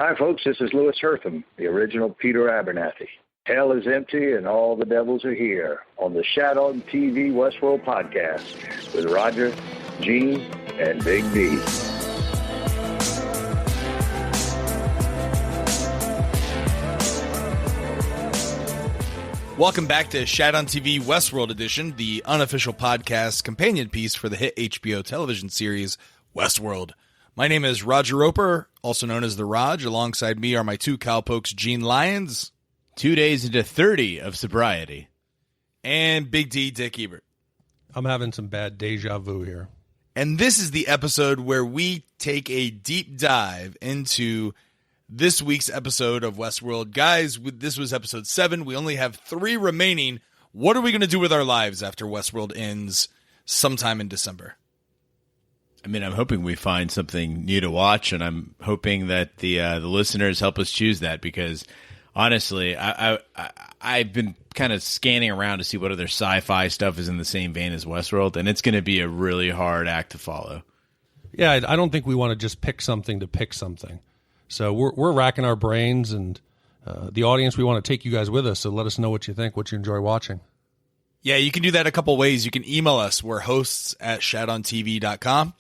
Hi, folks. This is Louis Hertham, the original Peter Abernathy. Hell is empty and all the devils are here on the Shat on TV Westworld Podcast with Roger, Gene, and Big D. Welcome back to Shat on TV Westworld Edition, the unofficial podcast companion piece for the hit HBO television series Westworld. My name is Roger Roper, also known as The Raj. Alongside me are my two cowpokes, Gene Lyons. 2 days into 30 of sobriety. And Big D, Dick Ebert. I'm having some bad deja vu here. And this is the episode where we take a deep dive into this week's episode of Westworld. Guys, this was episode 7. We only have 3 remaining. What are we going to do with our lives after Westworld ends sometime in December? I mean, I'm hoping we find something new to watch, and I'm hoping that the listeners help us choose that, because honestly, I've been kind of scanning around to see what other sci-fi stuff is in the same vein as Westworld, and it's going to be a really hard act to follow. Yeah, I don't think we want to just pick something to pick something. So we're racking our brains, and the audience, we want to take you guys with us, so let us know what you think, what you enjoy watching. Yeah, you can do that a couple ways. You can email us. We're hosts at shatontv.com.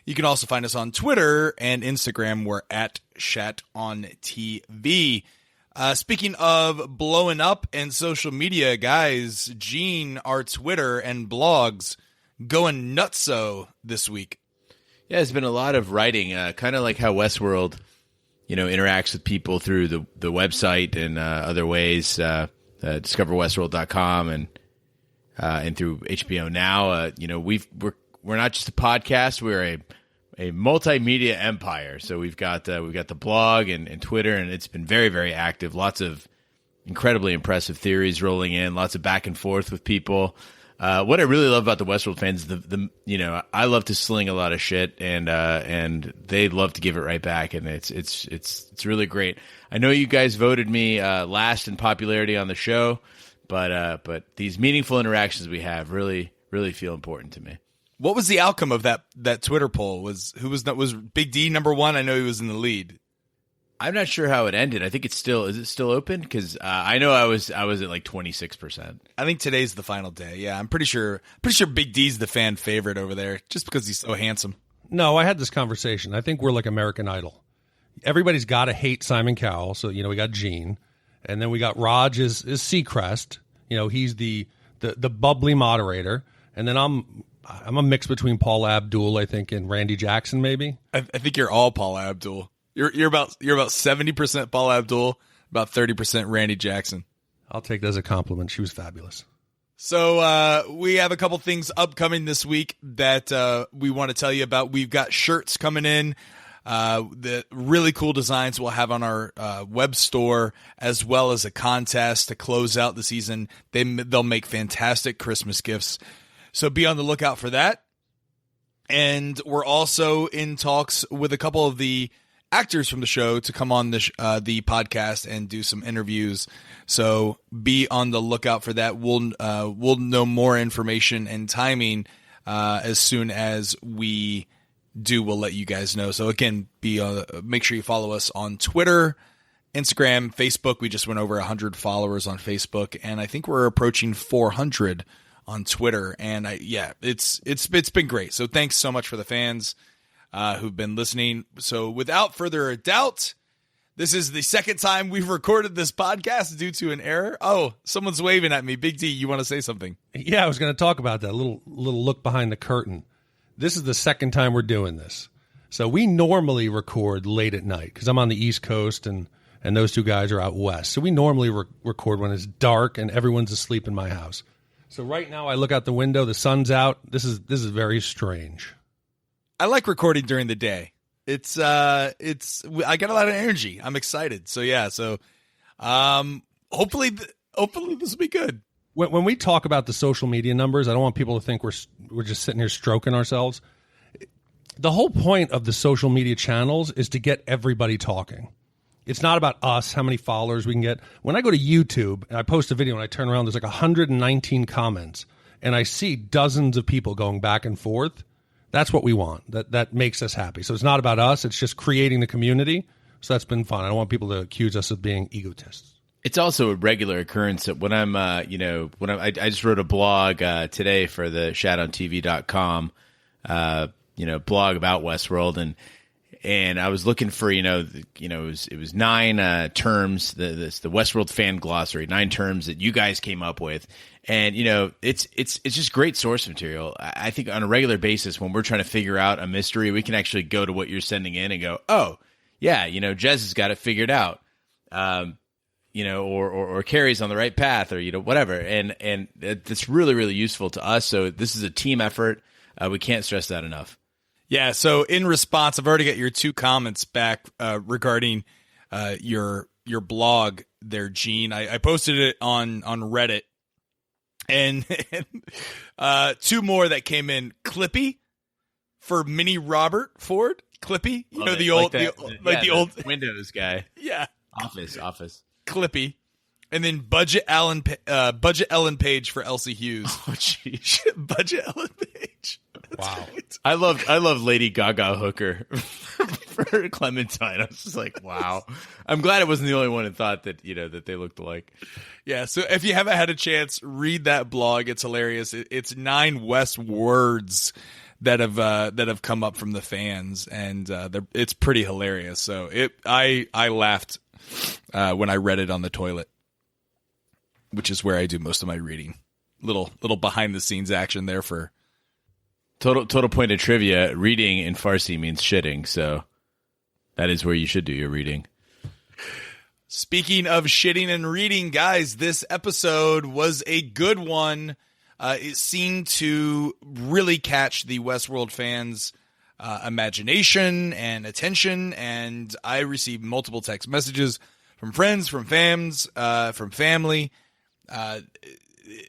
You can also find us on Twitter and Instagram. We're at shatontv. Speaking of blowing up and social media, guys, Gene, our Twitter and blogs going nutso this week. Yeah, there's been a lot of writing, kind of like how Westworld, interacts with people through the website and other ways, discoverwestworld.com and through HBO Now. We're not just a podcast; we're a multimedia empire. So we've got the blog and Twitter, and it's been very, very active. Lots of incredibly impressive theories rolling in. Lots of back and forth with people. What I really love about the Westworld fans, I love to sling a lot of shit, and they love to give it right back, and it's really great. I know you guys voted me last in popularity on the show. But these meaningful interactions we have really, really feel important to me. What was the outcome of that Twitter poll? Was Big D number 1? I know he was in the lead. I'm not sure how it ended. I think is it still open? Because I know I was at like 26%. I think today's the final day. Yeah, I'm pretty sure Big D's the fan favorite over there, just because he's so handsome. No, I had this conversation. I think we're like American Idol. Everybody's got to hate Simon Cowell. So we got Gene. And then we got Raj is Seacrest. He's the bubbly moderator. And then I'm a mix between Paula Abdul, I think, and Randy Jackson, maybe. I think you're all Paula Abdul. You're about 70% Paula Abdul, about 30% Randy Jackson. I'll take that as a compliment. She was fabulous. So we have a couple things upcoming this week that we want to tell you about. We've got shirts coming in. The really cool designs we'll have on our web store, as well as a contest to close out the season. They'll make fantastic Christmas gifts, so be on the lookout for that. And we're also in talks with a couple of the actors from the show to come on the podcast and do some interviews. So be on the lookout for that. We'll know more information and timing as soon as we do. We'll let you guys know. So again, make sure you follow us on Twitter, Instagram, Facebook. We just went over 100 followers on Facebook, and I think we're approaching 400 on Twitter. And it's been great. So thanks so much for the fans who've been listening. So without further ado, this is the second time we've recorded this podcast due to an error. Oh, someone's waving at me. Big D, you want to say something? Yeah, I was going to talk about that. A little look behind the curtain. This is the second time we're doing this. So we normally record late at night because I'm on the East Coast and those two guys are out west. So we normally record when it's dark and everyone's asleep in my house. So right now I look out the window, the sun's out. This is very strange. I like recording during the day. I got a lot of energy. I'm excited. So yeah, hopefully this will be good. When we talk about the social media numbers, I don't want people to think we're just sitting here stroking ourselves. The whole point of the social media channels is to get everybody talking. It's not about us, how many followers we can get. When I go to YouTube and I post a video and I turn around, there's like 119 comments, and I see dozens of people going back and forth. That's what we want. That makes us happy. So it's not about us. It's just creating the community So that's been fun. I don't want people to accuse us of being egotists. It's also a regular occurrence that when I just wrote a blog today for the ShatOnTV.com, blog about Westworld, and I was looking for, it was 9 terms, the Westworld fan glossary, 9 terms that you guys came up with. And, it's just great source material. I think on a regular basis, when we're trying to figure out a mystery, we can actually go to what you're sending in and go, oh, yeah, Jez has got it figured out. Or Carrie's on the right path, or, whatever. And it's really, really useful to us. So this is a team effort. We can't stress that enough. Yeah. So in response, I've already got your 2 comments back regarding your blog there, Gene. I posted it on Reddit, and 2 more that came in. Clippy for Mini Robert Ford. Clippy, the old Windows guy. Yeah. Office. Clippy. And then Budget Ellen Page for Elsie Hughes. Oh, jeez. Budget Ellen Page. Wow. I love Lady Gaga hooker for Clementine. I was just like, wow. I'm glad it wasn't the only one who thought that, that they looked alike. Yeah. So if you haven't had a chance, read that blog. It's hilarious. It's 9 West words that have come up from the fans, and it's pretty hilarious. So I laughed when I read it on the toilet, which is where I do most of my reading. Little behind the scenes action there for total point of trivia. Reading in Farsi means shitting, so that is where you should do your reading. Speaking of shitting and reading, guys, this episode was a good one. It seemed to really catch the Westworld fans' imagination and attention, and I received multiple text messages from friends, from fans, from family.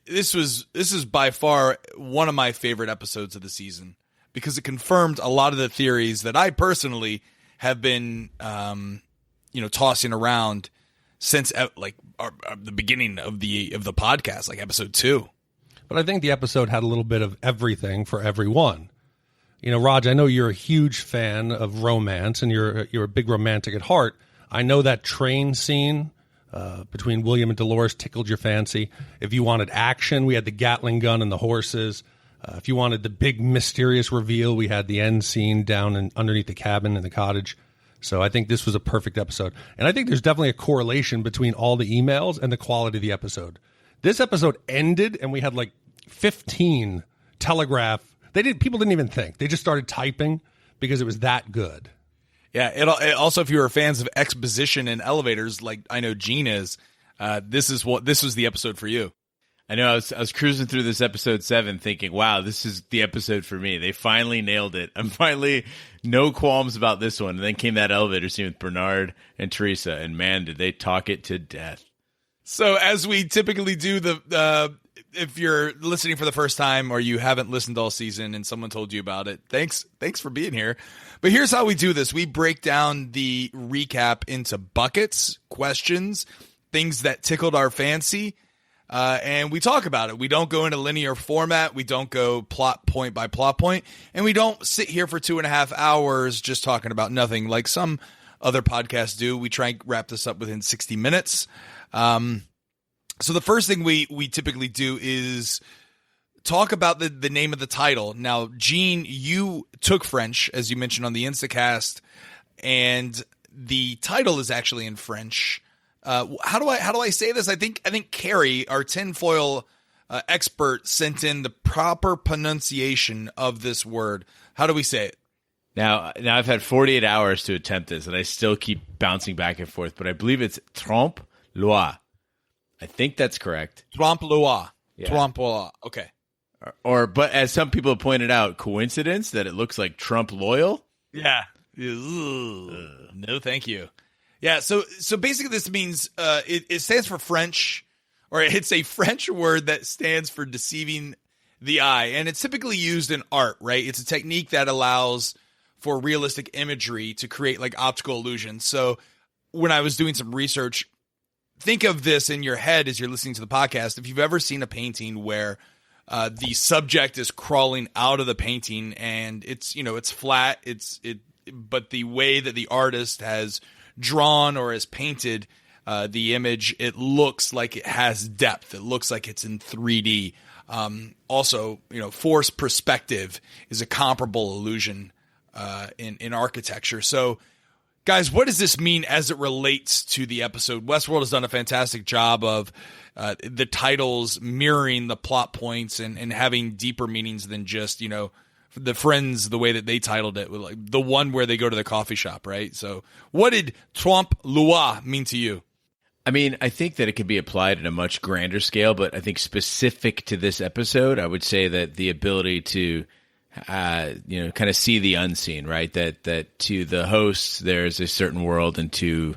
This is by far one of my favorite episodes of the season because it confirmed a lot of the theories that I personally have been, tossing around since the beginning of the podcast, like episode 2. But I think the episode had a little bit of everything for everyone. Raj, I know you're a huge fan of romance, and you're a big romantic at heart. I know that train scene between William and Dolores tickled your fancy. If you wanted action, we had the Gatling gun and the horses. If you wanted the big mysterious reveal, we had the end scene down underneath the cabin in the cottage. So I think this was a perfect episode. And I think there's definitely a correlation between all the emails and the quality of the episode. This episode ended, and we had 15 telegraph. People didn't even think. They just started typing because it was that good. Yeah. It also, if you were fans of exposition and elevators, like I know Gene is, this was the episode for you. I know. I was cruising through this episode 7, thinking, "Wow, this is the episode for me." They finally nailed it. I'm finally no qualms about this one. And then came that elevator scene with Bernard and Teresa, and man, did they talk it to death. So as we typically do, if you're listening for the first time or you haven't listened all season and someone told you about it, thanks for being here. But here's how we do this. We break down the recap into buckets, questions, things that tickled our fancy, and we talk about it. We don't go into linear format. We don't go plot point by plot point, and we don't sit here for 2.5 hours just talking about nothing like some other podcasts do. We try and wrap this up within 60 minutes. So the first thing we typically do is talk about the name of the title. Now, Gene, you took French, as you mentioned on the Instacast, and the title is actually in French. How do I say this? I think Carrie, our tinfoil expert, sent in the proper pronunciation of this word. How do we say it? Now I've had 48 hours to attempt this, and I still keep bouncing back and forth, but I believe it's Tromp Lois. I think that's correct. Tromp Lois. Yeah. Tromp Lois. Okay. But as some people have pointed out, coincidence that it looks like Trump loyal? Yeah. No, thank you. Yeah. So basically, this means it stands for French, or it's a French word that stands for deceiving the eye, and it's typically used in art. Right? It's a technique that allows for realistic imagery to create optical illusions. So when I was doing some research, think of this in your head as you're listening to the podcast. If you've ever seen a painting where the subject is crawling out of the painting and it's flat, but the way that the artist has drawn or as painted the image, it looks like it has depth. It looks like it's in 3D. Also, force perspective is a comparable illusion in architecture. So, guys, what does this mean as it relates to the episode? Westworld has done a fantastic job of the titles mirroring the plot points and having deeper meanings than just, the Friends, the way that they titled it, like the one where they go to the coffee shop, right? So what did Tromp Lois mean to you? I mean, I think that it could be applied at a much grander scale, but I think specific to this episode, I would say that the ability to, kind of see the unseen, right? That to the hosts, there's a certain world, and to,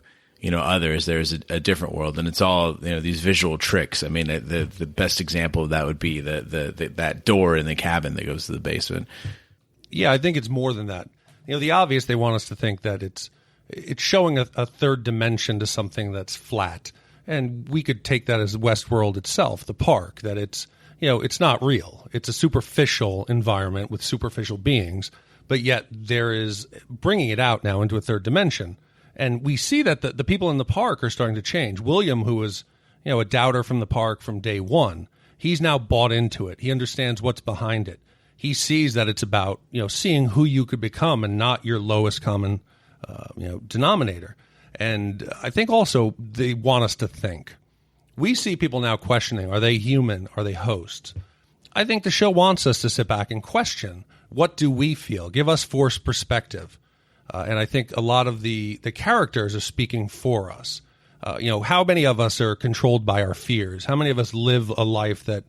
others, there's a different world, and it's all, these visual tricks. I mean, the best example of that would be that door in the cabin that goes to the basement. Yeah, I think it's more than that. The obvious, they want us to think that it's showing a third dimension to something that's flat. And we could take that as Westworld itself, the park, that it's not real. It's a superficial environment with superficial beings, but yet there is bringing it out now into a third dimension. And we see that the people in the park are starting to change. William, who was, a doubter from the park from day one, he's now bought into it. He understands what's behind it. He sees that it's about, seeing who you could become and not your lowest common denominator. And I think also they want us to think. We see people now questioning, are they human? Are they hosts? I think the show wants us to sit back and question, what do we feel? Give us forced perspective. And I think a lot of the characters are speaking for us. How many of us are controlled by our fears? How many of us live a life that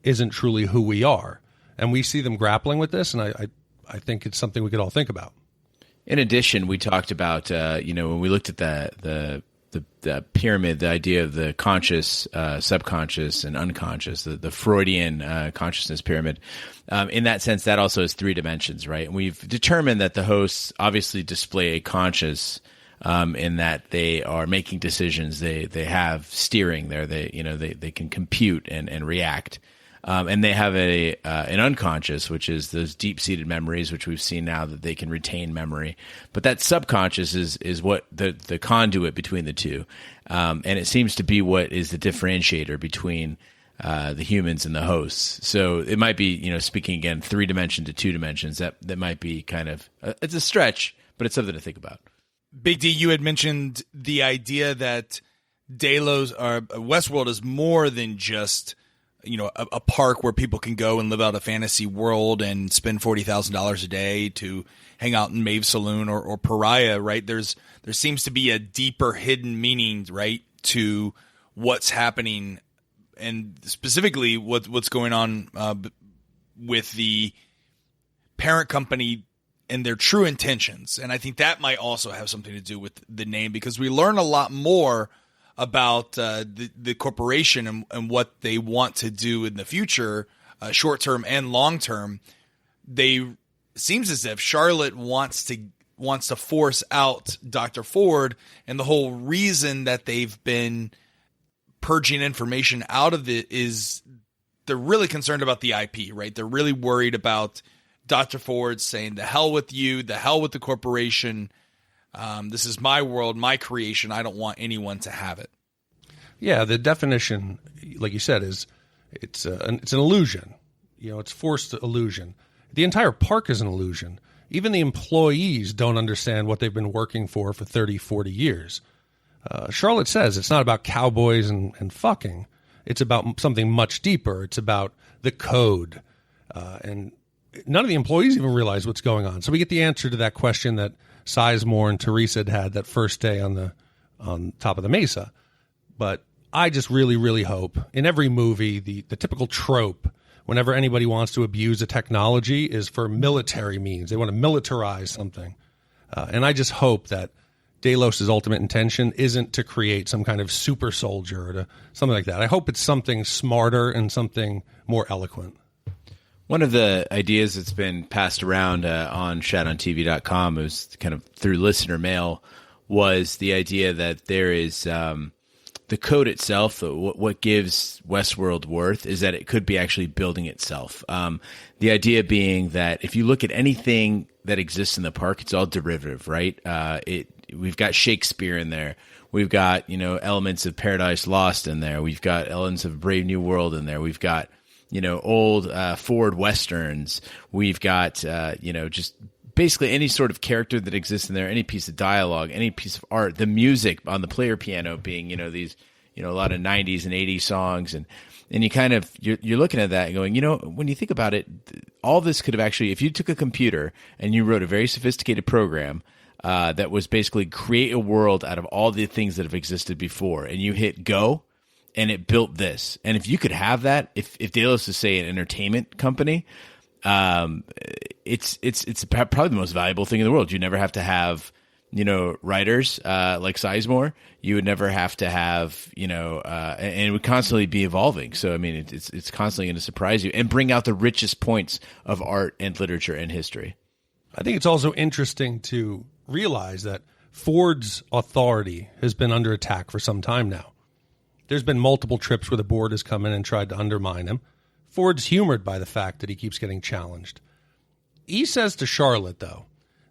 isn't truly who we are? And we see them grappling with this, and I think it's something we could all think about. In addition, we talked about, when we looked at the pyramid, the idea of the conscious, subconscious, and unconscious, the Freudian consciousness pyramid. In that sense, that also has 3 dimensions, right? And we've determined that the hosts obviously display a conscious, in that they are making decisions. They have steering there. They can compute and react. And they have an unconscious, which is those deep-seated memories, which we've seen now that they can retain memory. But that subconscious is what the conduit between the two. And it seems to be what is the differentiator between the humans and the hosts. So it might be, speaking again, 3-dimension to 2 dimensions. That might be kind of it's a stretch, but it's something to think about. Big D, you had mentioned the idea that Delos or Westworld is more than just a park where people can go and live out a fantasy world and spend $40,000 a day to hang out in Maeve's saloon or Pariah, right? There seems to be a deeper hidden meaning, right, to what's happening, and specifically what's going on with the parent company and their true intentions. And I think that might also have something to do with the name, because we learn a lot more about the corporation and what they want to do in the future, short term and long term. Seems as if Charlotte wants to force out Dr. Ford, and the whole reason that they've been purging information out of it is they're really concerned about the IP, right? They're really worried about Dr. Ford saying, the hell with you, the hell with the corporation. This is my world, my creation. I don't want anyone to have it. Yeah, the definition, like you said, is it's an illusion. It's forced illusion. The entire park is an illusion. Even the employees don't understand what they've been working for 30, 40 years. Charlotte says it's not about cowboys and fucking. It's about something much deeper. It's about the code. And none of the employees even realize what's going on. So we get the answer to that question that Sizemore and Teresa had that first day on top of the mesa. But I just really, really hope in every movie, the typical trope, whenever anybody wants to abuse a technology, is for military means. They want to militarize something. And I just hope that Delos' ultimate intention isn't to create some kind of super soldier or to something like that. I hope it's something smarter and something more eloquent. One of the ideas that's been passed around on shatontv.com, it was kind of through listener mail, was the idea that there is the code itself, what gives Westworld worth, is that it could be actually building itself. The idea being that if you look at anything that exists in the park, it's all derivative, right? we've got Shakespeare in there. We've got, elements of Paradise Lost in there. We've got elements of Brave New World in there. We've got, old Ford Westerns. We've got, just basically any sort of character that exists in there, any piece of dialogue, any piece of art, the music on the player piano being, these, a lot of 90s and 80s songs. And you kind of, you're looking at that and going, when you think about it, all this could have actually, if you took a computer and you wrote a very sophisticated program that was basically create a world out of all the things that have existed before, and you hit go, and it built this. And if you could have that, if Delos is, say, an entertainment company, it's probably the most valuable thing in the world. You never have to have, writers like Sizemore. You would never have to have, and it would constantly be evolving. So, I mean, it's constantly going to surprise you and bring out the richest points of art and literature and history. I think it's also interesting to realize that Ford's authority has been under attack for some time now. There's been multiple trips where the board has come in and tried to undermine him. Ford's humored by the fact that he keeps getting challenged. He says to Charlotte, though,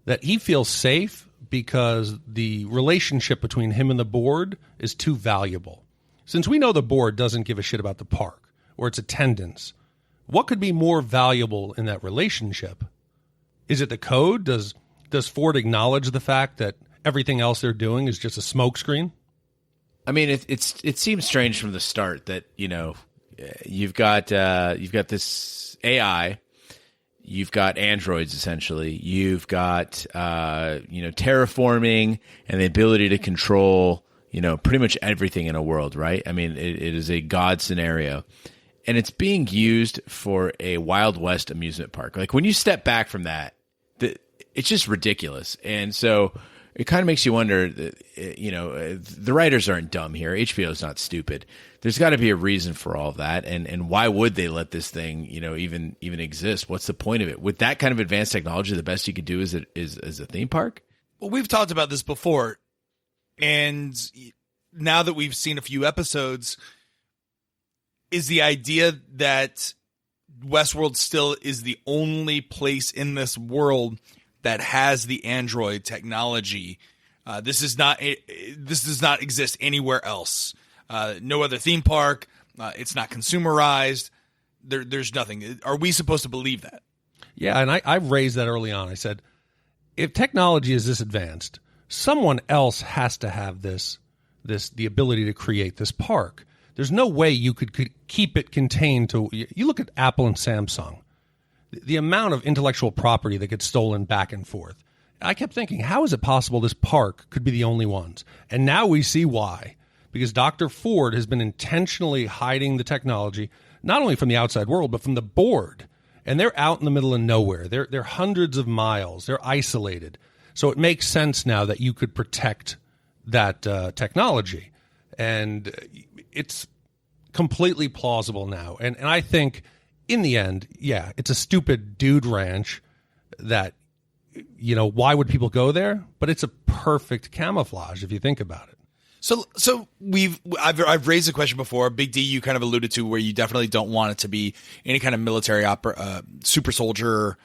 that he feels safe because the relationship between him and the board is too valuable. Since we know the board doesn't give a shit about the park or its attendance, what could be more valuable in that relationship? Is it the code? Does Ford acknowledge the fact that everything else they're doing is just a smokescreen? I mean, it seems strange from the start that you've got this AI, you've got androids essentially, you've got terraforming and the ability to control pretty much everything in a world, right? I mean, it is a God scenario, and it's being used for a Wild West amusement park. Like when you step back from that, it's just ridiculous, and so it kind of makes you wonder, the writers aren't dumb here. HBO is not stupid. There's got to be a reason for all of that. And why would they let this thing, even exist? What's the point of it? With that kind of advanced technology, the best you could do is a theme park? Well, we've talked about this before. And now that we've seen a few episodes, is the idea that Westworld still is the only place in this world that has the android technology. This does not exist anywhere else. No other theme park. It's not consumerized. There's nothing. Are we supposed to believe that? Yeah, and I raised that early on. I said, if technology is this advanced, someone else has to have the ability to create this park. There's no way you could keep it contained to. You look at Apple and Samsung. The amount of intellectual property that gets stolen back and forth. I kept thinking, how is it possible this park could be the only ones? And now we see why. Because Dr. Ford has been intentionally hiding the technology, not only from the outside world, but from the board. And they're out in the middle of nowhere. They're hundreds of miles. They're isolated. So it makes sense now that you could protect that technology. And it's completely plausible now. And I think, in the end, yeah, it's a stupid dude ranch that, why would people go there? But it's a perfect camouflage if you think about it. So I've raised a question before. Big D, you kind of alluded to where you definitely don't want it to be any kind of military super soldier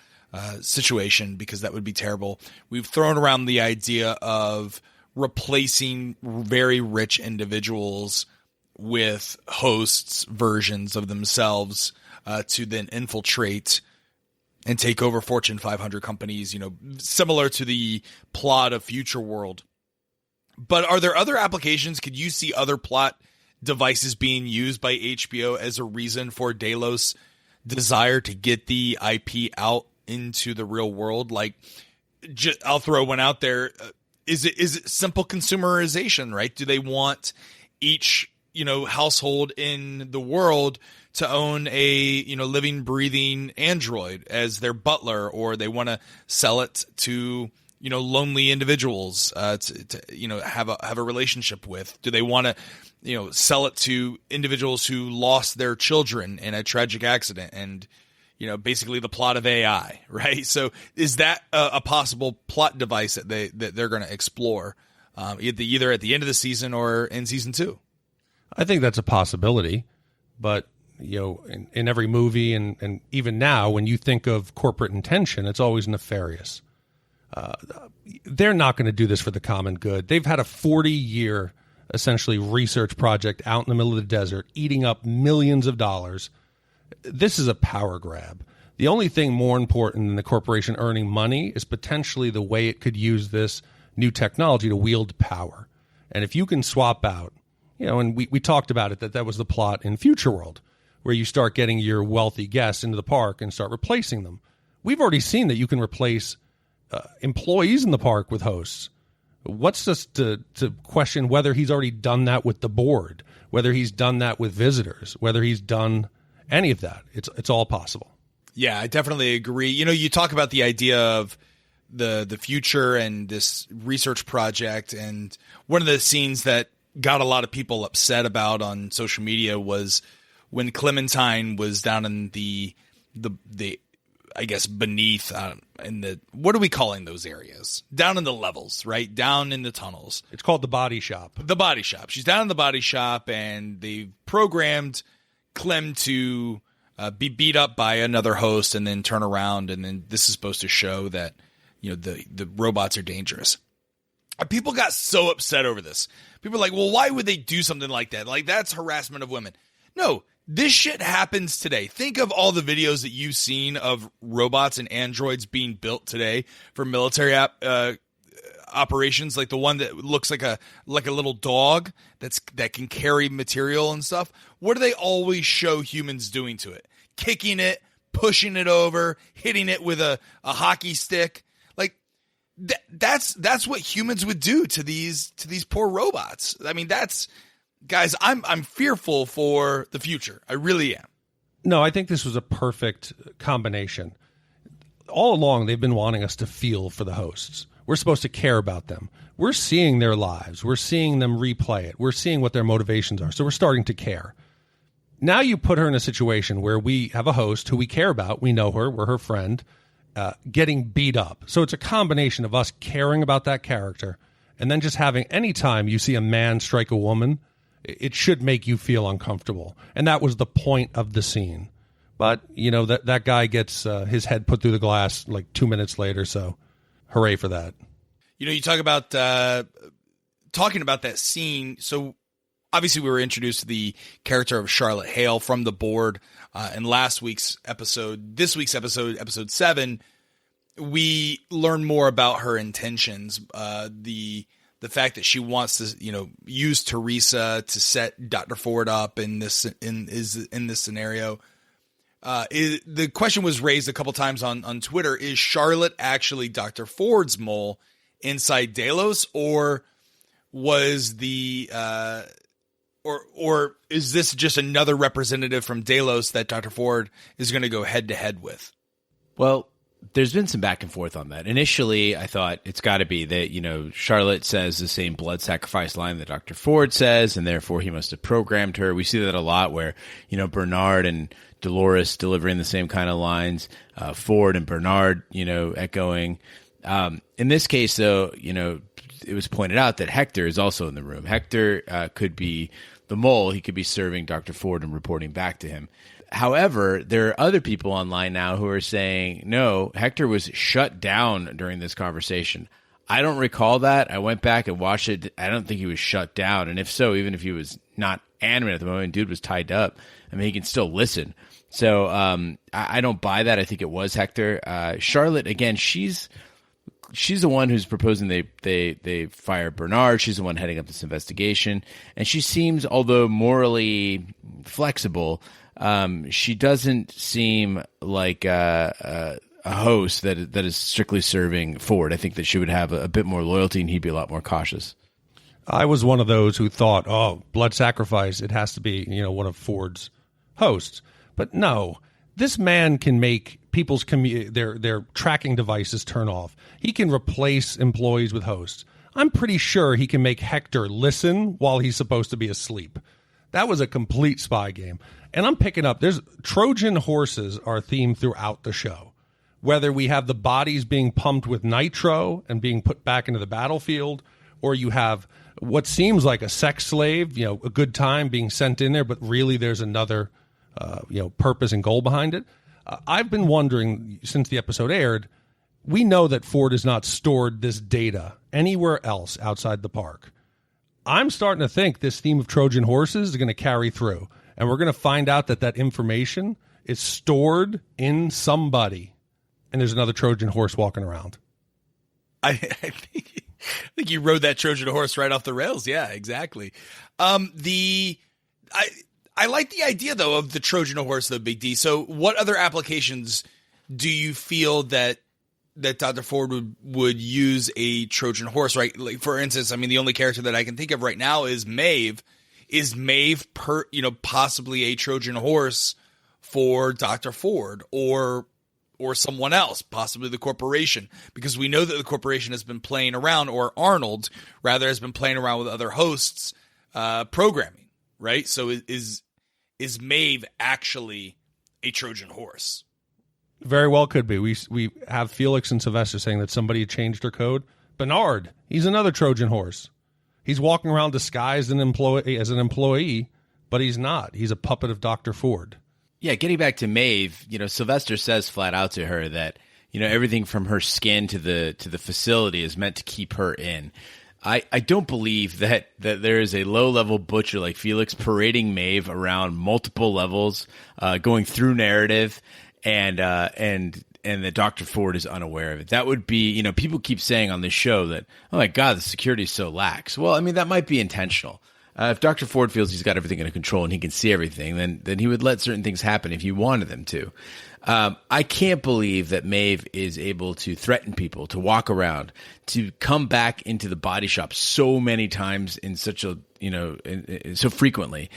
situation, because that would be terrible. We've thrown around the idea of replacing very rich individuals with hosts versions of themselves to then infiltrate and take over Fortune 500 companies, similar to the plot of Future World. But are there other applications? Could you see other plot devices being used by HBO as a reason for Delos' desire to get the IP out into the real world? Like, I'll throw one out there. Is it simple consumerization, right? Do they want each, household in the world to own a, living, breathing android as their butler, or they want to sell it to, lonely individuals to have a relationship with? Do they want to, sell it to individuals who lost their children in a tragic accident and, basically the plot of AI, right? So is that a possible plot device that they're going to explore either at the end of the season or in season 2? I think that's a possibility, but in every movie and even now, when you think of corporate intention, it's always nefarious. They're not going to do this for the common good. They've had a 40-year, essentially, research project out in the middle of the desert, eating up millions of dollars. This is a power grab. The only thing more important than the corporation earning money is potentially the way it could use this new technology to wield power. And if you can swap out, and we talked about it, that was the plot in Future World, where you start getting your wealthy guests into the park and start replacing them. We've already seen that you can replace employees in the park with hosts. What's just to question whether he's already done that with the board, whether he's done that with visitors, whether he's done any of that? It's all possible. Yeah, I definitely agree. You talk about the idea of the future and this research project, and one of the scenes that got a lot of people upset about on social media was when Clementine was down in the I guess beneath in the, what are we calling those areas? Down in the levels, right? Down in the tunnels. It's called the body shop. The body shop. She's down in the body shop, and they programmed Clem to be beat up by another host and then turn around, and then this is supposed to show that the robots are dangerous. People got so upset over this. People are like, well, why would they do something like that? Like, that's harassment of women. No, this shit happens today. Think of all the videos that you've seen of robots and androids being built today for military operations, like the one that looks like a little dog that can carry material and stuff. What do they always show humans doing to it? Kicking it, pushing it over, hitting it with a hockey stick. Like that's what humans would do to these poor robots. I mean, guys, I'm fearful for the future. I really am. No, I think this was a perfect combination. All along, they've been wanting us to feel for the hosts. We're supposed to care about them. We're seeing their lives. We're seeing them replay it. We're seeing what their motivations are. So we're starting to care. Now you put her in a situation where we have a host who we care about. We know her. We're her friend, getting beat up. So it's a combination of us caring about that character and then just having, any time you see a man strike a woman, it should make you feel uncomfortable. And that was the point of the scene. But, that guy gets his head put through the glass like 2 minutes later. So hooray for that. You talk about talking about that scene. So obviously we were introduced to the character of Charlotte Hale from the board in last week's episode. This week's episode 7, we learn more about her intentions. The fact that she wants to, use Teresa to set Dr. Ford up in this scenario. The question was raised a couple times on Twitter: is Charlotte actually Dr. Ford's mole inside Delos, or was or is this just another representative from Delos that Dr. Ford is going to go head to head with? Well, there's been some back and forth on that. Initially, I thought it's got to be that, Charlotte says the same blood sacrifice line that Dr. Ford says, and therefore he must have programmed her. We see that a lot where, Bernard and Dolores delivering the same kind of lines, Ford and Bernard, echoing. In this case, though, it was pointed out that Hector is also in the room. Hector could be the mole. He could be serving Dr. Ford and reporting back to him. However, there are other people online now who are saying, no, Hector was shut down during this conversation. I don't recall that. I went back and watched it. I don't think he was shut down. And if so, even if he was not animate at the moment, dude was tied up, he can still listen. So I don't buy that. I think it was Hector. Charlotte, again, she's the one who's proposing they fire Bernard. She's the one heading up this investigation. And she seems, although morally flexible, she doesn't seem like a host that is strictly serving Ford. I think that she would have a bit more loyalty and he'd be a lot more cautious. I was one of those who thought, blood sacrifice, it has to be, one of Ford's hosts. But no, this man can make people's their tracking devices turn off. He can replace employees with hosts. I'm pretty sure he can make Hector listen while he's supposed to be asleep. That was a complete spy game. And I'm picking up, there's Trojan horses are themed throughout the show. Whether we have the bodies being pumped with nitro and being put back into the battlefield, or you have what seems like a sex slave, a good time being sent in there, but really there's another, purpose and goal behind it. I've been wondering since the episode aired, We know that Ford has not stored this data anywhere else outside the park. I'm starting to think this theme of Trojan horses is going to carry through, and we're going to find out that that information is stored in somebody, and there's another Trojan horse walking around. I think you rode that Trojan horse right off the rails. Yeah, exactly. I like the idea though of the Trojan horse, though, Big D. So, what other applications do you feel that Dr. Ford would use a Trojan horse? Right, like for instance, I mean, the only character that I can think of right now is Maeve. Is Maeve possibly a Trojan horse for Dr. Ford or someone else, possibly the corporation, because we know that the corporation has been playing around, or Arnold rather has been playing around with other hosts programming, right? So is Maeve actually a Trojan horse? Very well could be. We have Felix and Sylvester saying that somebody had changed their code. Bernard, he's another Trojan horse. He's walking around disguised as an employee, but he's not. He's a puppet of Dr. Ford. Yeah, getting back to Maeve, Sylvester says flat out to her that, everything from her skin to the facility is meant to keep her in. I don't believe that there is a low-level butcher like Felix parading Maeve around multiple levels, going through narrative, and that Dr. Ford is unaware of it. That would be, people keep saying on this show that, oh my God, the security is so lax. Well, I mean, that might be intentional. If Dr. Ford feels he's got everything under control and he can see everything, then he would let certain things happen if he wanted them to. I can't believe that Maeve is able to threaten people, to walk around, to come back into the body shop so many times in such a, so frequently.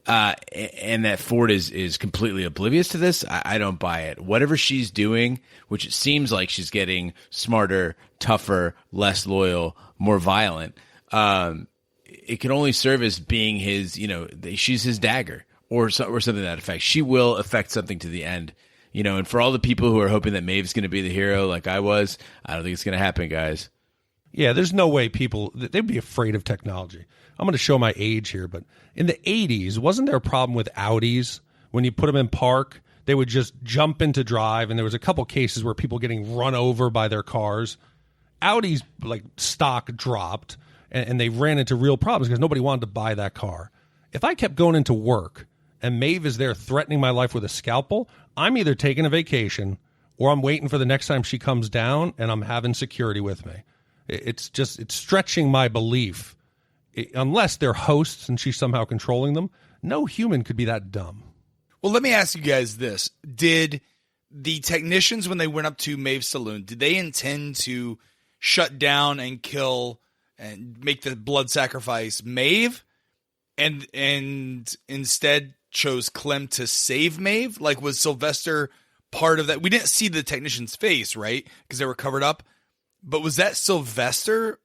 And that Ford is completely oblivious to this. I don't buy it. Whatever she's doing, which it seems like she's getting smarter, tougher, less loyal, more violent, it can only serve as being his, she's his dagger or something to that effect. She will affect something to the end, and for all the people who are hoping that Maeve's going to be the hero like I was, I don't think it's going to happen, guys. Yeah, there's no way they'd be afraid of technology. I'm going to show my age here, but in the 80s, wasn't there a problem with Audis? When you put them in park, they would just jump into drive, and there was a couple cases where people getting run over by their cars. Audi's stock dropped, and they ran into real problems because nobody wanted to buy that car. If I kept going into work and Maeve is there threatening my life with a scalpel, I'm either taking a vacation or I'm waiting for the next time she comes down and I'm having security with me. It's stretching my belief. Unless they're hosts and she's somehow controlling them, no human could be that dumb. Well, let me ask you guys this. Did the technicians, when they went up to Maeve's saloon, did they intend to shut down and kill and make the blood sacrifice Maeve, and instead chose Clem to save Maeve? Like, was Sylvester part of that? We didn't see the technician's face, right? Because they were covered up. But was that Sylvester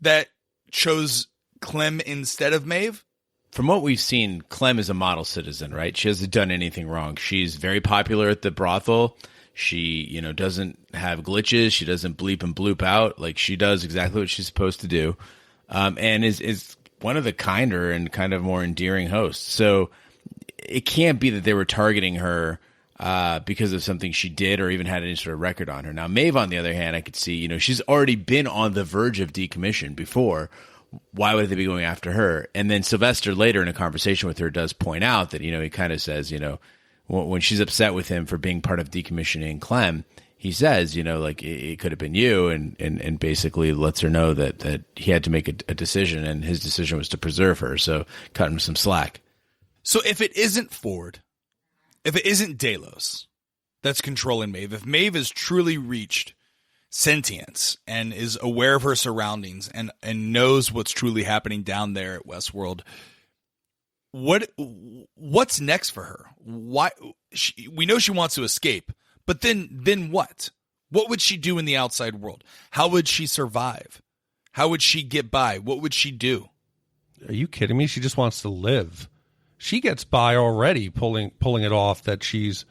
that chose Clem instead of Maeve? From what we've seen, Clem is a model citizen, right? She hasn't done anything wrong. She's very popular at the brothel. She, doesn't have glitches. She doesn't bleep and bloop out. Like, she does exactly what she's supposed to do, and is one of the kinder and kind of more endearing hosts. So it can't be that they were targeting her because of something she did or even had any sort of record on her. Now, Maeve, on the other hand, I could see, she's already been on the verge of decommission before. Why would they be going after her? And then Sylvester later in a conversation with her does point out that, he kind of says, when she's upset with him for being part of decommissioning Clem, he says, it could have been you, and basically lets her know that he had to make a decision, and his decision was to preserve her. So cut him some slack. So if it isn't Ford, if it isn't Delos that's controlling Maeve, if Maeve has truly reached sentience and is aware of her surroundings and knows what's truly happening down there at Westworld, what's next for her? Why we know she wants to escape, but then what? What would she do in the outside world? How would she survive? How would she get by? What would she do? Are you kidding me? She just wants to live. She gets by already pulling it off that she's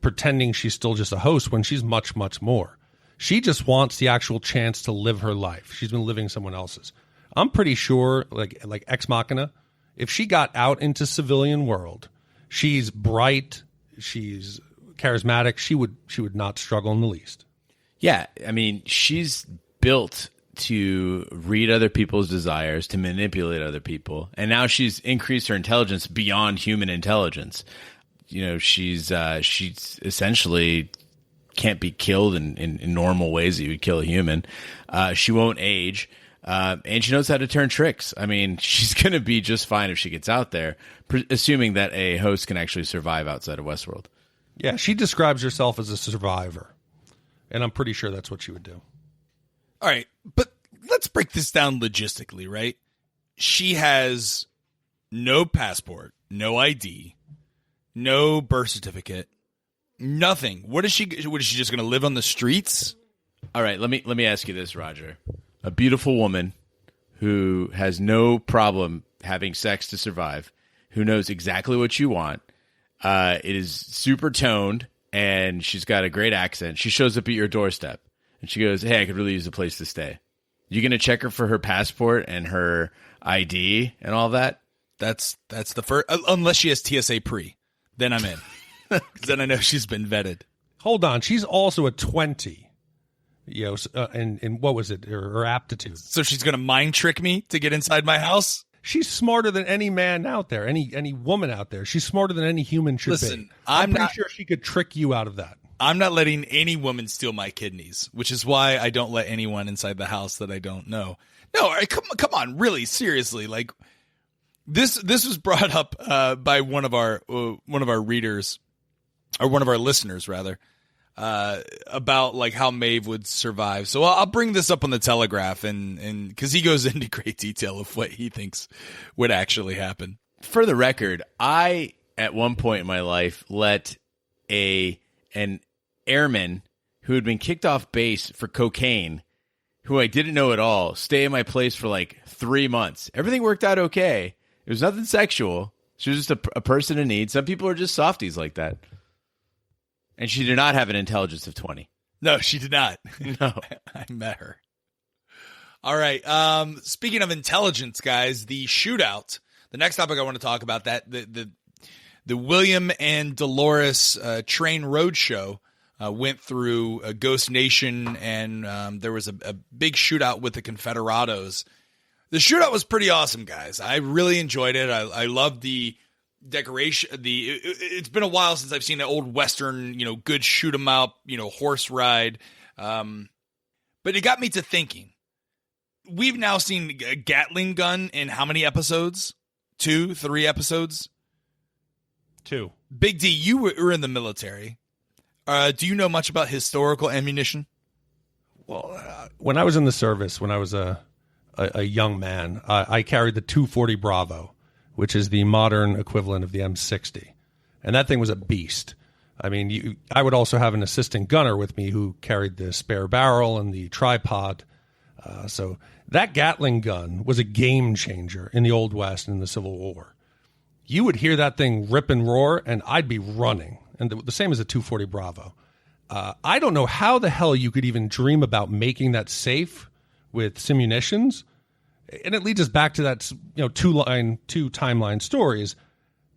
pretending she's still just a host when she's much, much more. She just wants the actual chance to live her life. She's been living someone else's. I'm pretty sure, like Ex Machina, if she got out into civilian world, she's bright, she's charismatic, she would not struggle in the least. Yeah, I mean, she's built to read other people's desires, to manipulate other people, and now she's increased her intelligence beyond human intelligence. You know, she's essentially can't be killed in normal ways that you would kill a human. She won't age, and she knows how to turn tricks. I mean, she's going to be just fine if she gets out there, assuming that a host can actually survive outside of Westworld. Yeah, she describes herself as a survivor, and I'm pretty sure that's what she would do. All right, but let's break this down logistically, right? She has no passport, no ID, no birth certificate, nothing. What is she just going to live on the streets? All right, let me ask you this, Roger. A beautiful woman who has no problem having sex to survive, who knows exactly what you want. It is super toned, and she's got a great accent. She shows up at your doorstep, and she goes, "Hey, I could really use a place to stay." You going to check her for her passport and her ID and all that? That's the first, unless she has TSA pre, then I'm in. 'Cause then I know she's been vetted. Hold on, she's also a 20. You know, and what was it? Her aptitude. So she's going to mind trick me to get inside my house? She's smarter than any man out there, any woman out there. She's smarter than any human should be. Listen, I'm pretty sure she could trick you out of that. I'm not letting any woman steal my kidneys, which is why I don't let anyone inside the house that I don't know. No, all right, come on, really, seriously. Like this was brought up by one of our readers, or one of our listeners rather, about like how Maeve would survive. So I'll bring this up on the Telegraph, and because he goes into great detail of what he thinks would actually happen. For the record, I at one point in my life let an airman who had been kicked off base for cocaine, who I didn't know at all, stay in my place for like 3 months. Everything worked out okay. It was nothing sexual. She was just a person in need. Some people are just softies like that. And she did not have an intelligence of 20. No, she did not. No. I met her. All right. Speaking of intelligence, guys, the shootout. The next topic I want to talk about, that the William and Dolores train roadshow went through Ghost Nation, and there was a big shootout with the Confederados. The shootout was pretty awesome, guys. I really enjoyed it. I loved the decoration. It's been a while since I've seen an old Western, good shoot 'em up, horse ride. But it got me to thinking. We've now seen a Gatling gun in how many episodes? 2, 3 episodes? 2. Big D, you were in the military. Do you know much about historical ammunition? Well, when I was in the service, when I was a young man, I carried the 240 Bravo, which is the modern equivalent of the M60. And that thing was a beast. I mean, I would also have an assistant gunner with me who carried the spare barrel and the tripod. So that Gatling gun was a game changer in the Old West and in the Civil War. You would hear that thing rip and roar, and I'd be running. And the same as a 240 Bravo. I don't know how the hell you could even dream about making that safe with simunitions. And it leads us back to that, two timeline stories.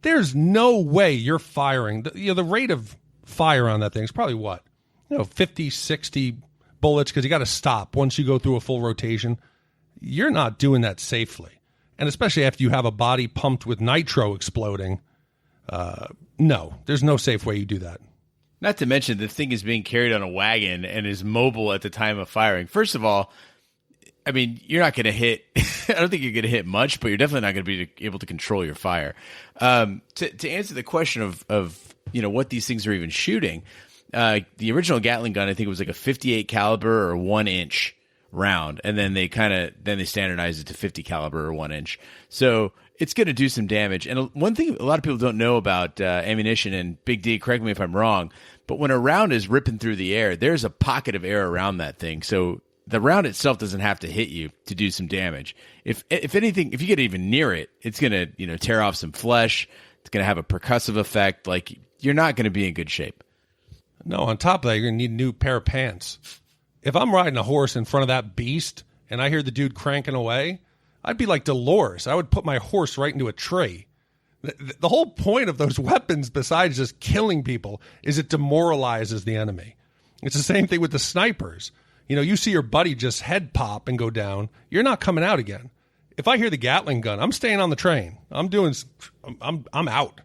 There's no way you're firing. The rate of fire on that thing is probably what? 50, 60 bullets, because you got to stop once you go through a full rotation. You're not doing that safely. And especially after you have a body pumped with nitro exploding. No, there's no safe way you do that. Not to mention the thing is being carried on a wagon and is mobile at the time of firing. First of all, I mean, you're not going to hit. I don't think you're going to hit much, but you're definitely not going to be able to control your fire. To answer the question of what these things are even shooting, the original Gatling gun, I think it was like a 58 caliber or 1 inch round, and then they standardized it to 50 caliber or 1 inch. So it's going to do some damage. And one thing a lot of people don't know about ammunition, and Big D, correct me if I'm wrong, but when a round is ripping through the air, there's a pocket of air around that thing. So the round itself doesn't have to hit you to do some damage. If anything, if you get even near it, it's going to tear off some flesh. It's going to have a percussive effect. Like, you're not going to be in good shape. No, on top of that, you're going to need a new pair of pants. If I'm riding a horse in front of that beast and I hear the dude cranking away, I'd be like Dolores. I would put my horse right into a tree. The whole point of those weapons, besides just killing people, is it demoralizes the enemy. It's the same thing with the snipers. You know, you see your buddy just head pop and go down. You're not coming out again. If I hear the Gatling gun, I'm staying on the train. I'm out.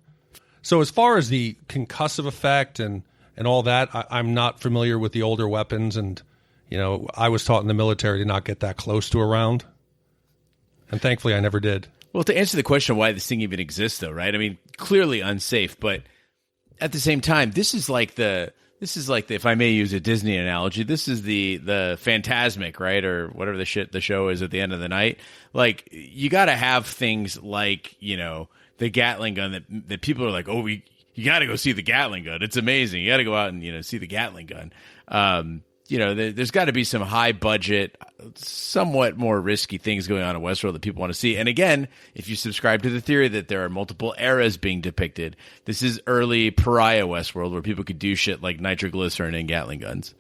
So as far as the concussive effect and all that, I'm not familiar with the older weapons. And, you know, I was taught in the military to not get that close to a round. And thankfully I never did. Well, to answer the question of why this thing even exists, though, right? I mean, clearly unsafe, but at the same time, this is like the, if I may use a Disney analogy, this is the Phantasmic, right? Or whatever the show is at the end of the night. Like, you got to have things like, you know, the Gatling gun that people are like, oh, you got to go see the Gatling gun. It's amazing. You got to go out and, you know, see the Gatling gun. You know, there's got to be some high budget, somewhat more risky things going on in Westworld that people want to see. And again, if you subscribe to the theory that there are multiple eras being depicted, this is early pariah Westworld where people could do shit like nitroglycerin and Gatling guns.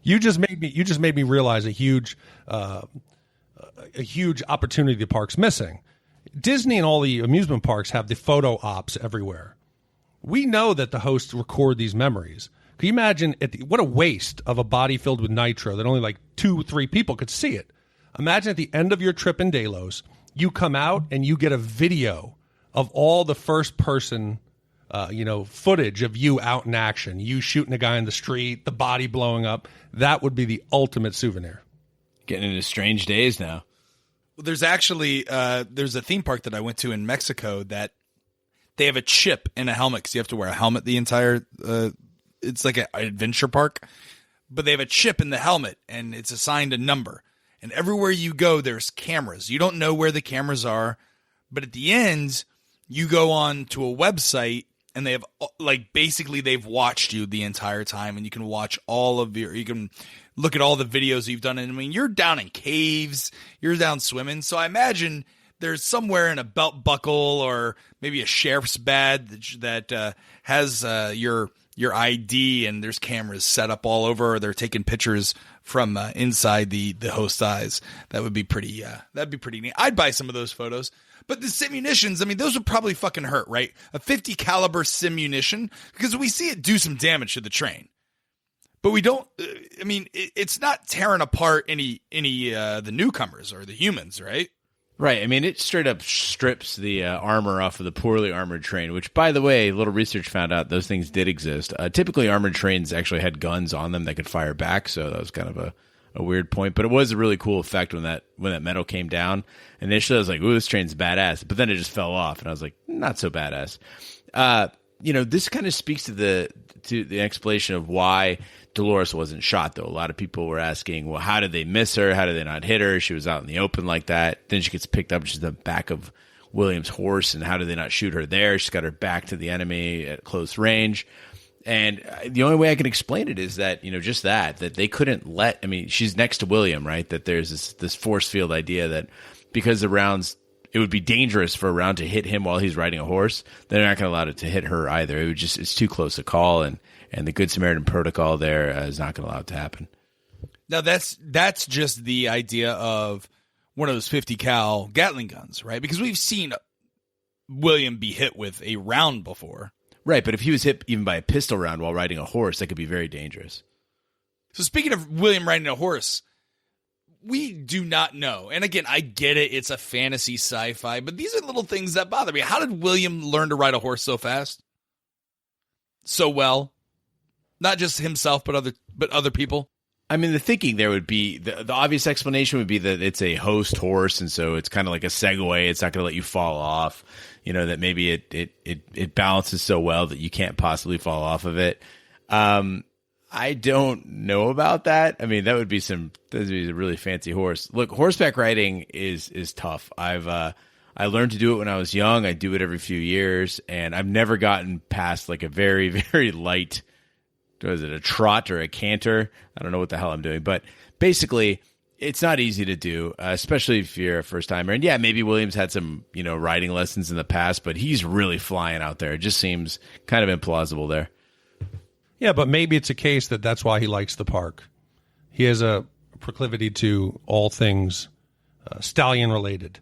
You just made me realize a huge opportunity the park's missing. Disney and all the amusement parks have the photo ops everywhere. We know that the hosts record these memories. Can you imagine what a waste of a body filled with nitro that only like 2-3 people could see it? Imagine at the end of your trip in Delos, you come out and you get a video of all the first person, footage of you out in action, you shooting a guy in the street, the body blowing up. That would be the ultimate souvenir. Getting into strange days now. Well, there's actually there's a theme park that I went to in Mexico that they have a chip in a helmet because you have to wear a helmet the entire it's like an adventure park, but they have a chip in the helmet and it's assigned a number. And everywhere you go, there's cameras. You don't know where the cameras are, but at the end, you go on to a website and they have basically they've watched you the entire time, and you can watch you can look at all the videos you've done. And I mean, you're down in caves, you're down swimming. So I imagine there's somewhere in a belt buckle or maybe a sheriff's badge that has your ID, and there's cameras set up all over, or they're taking pictures from inside the host's eyes. That would be pretty, that'd be pretty neat. I'd buy some of those photos. But the simunitions, I mean, those would probably fucking hurt, right? A 50 caliber simunition, because we see it do some damage to the train. But we don't, it's not tearing apart any the newcomers or the humans, right? Right. I mean, it straight up strips the armor off of the poorly armored train, which, by the way, a little research found out those things did exist. Typically, armored trains actually had guns on them that could fire back, so that was kind of a weird point. But it was a really cool effect when that metal came down. Initially, I was like, ooh, this train's badass. But then it just fell off, and I was like, not so badass. This kind of speaks to the explanation of why Dolores wasn't shot, though. A lot of people were asking, well, how did they miss her? How did they not hit her? She was out in the open like that. Then she gets picked up. She's in the back of William's horse, and how did they not shoot her there? She's got her back to the enemy at close range. And the only way I can explain it is that, just that they couldn't she's next to William, right? That there's this force field idea that because the rounds, it would be dangerous for a round to hit him while he's riding a horse. They're not going to allow it to hit her either. It's too close a call, and the Good Samaritan protocol there is not going to allow it to happen. Now that's just the idea of one of those 50 cal Gatling guns, right? Because we've seen William be hit with a round before. Right, but if he was hit even by a pistol round while riding a horse, that could be very dangerous. So speaking of William riding a horse, we do not know. And again, I get it. It's a fantasy sci-fi, but these are little things that bother me. How did William learn to ride a horse so fast? So well? Not just himself, but other people? I mean, the thinking there would be, the obvious explanation would be that it's a host horse, and so it's kind of like a Segway. It's not going to let you fall off. That maybe it balances so well that you can't possibly fall off of it. I don't know about that. I mean, that would be a really fancy horse. Look, horseback riding is tough. I learned to do it when I was young. I do it every few years, and I've never gotten past like a very, very light, was it a trot or a canter? I don't know what the hell I'm doing, but basically it's not easy to do, especially if you're a first timer. And yeah, maybe Williams had some, riding lessons in the past, but he's really flying out there. It just seems kind of implausible there. Yeah, but maybe it's a case that's why he likes the park. He has a proclivity to all things stallion related.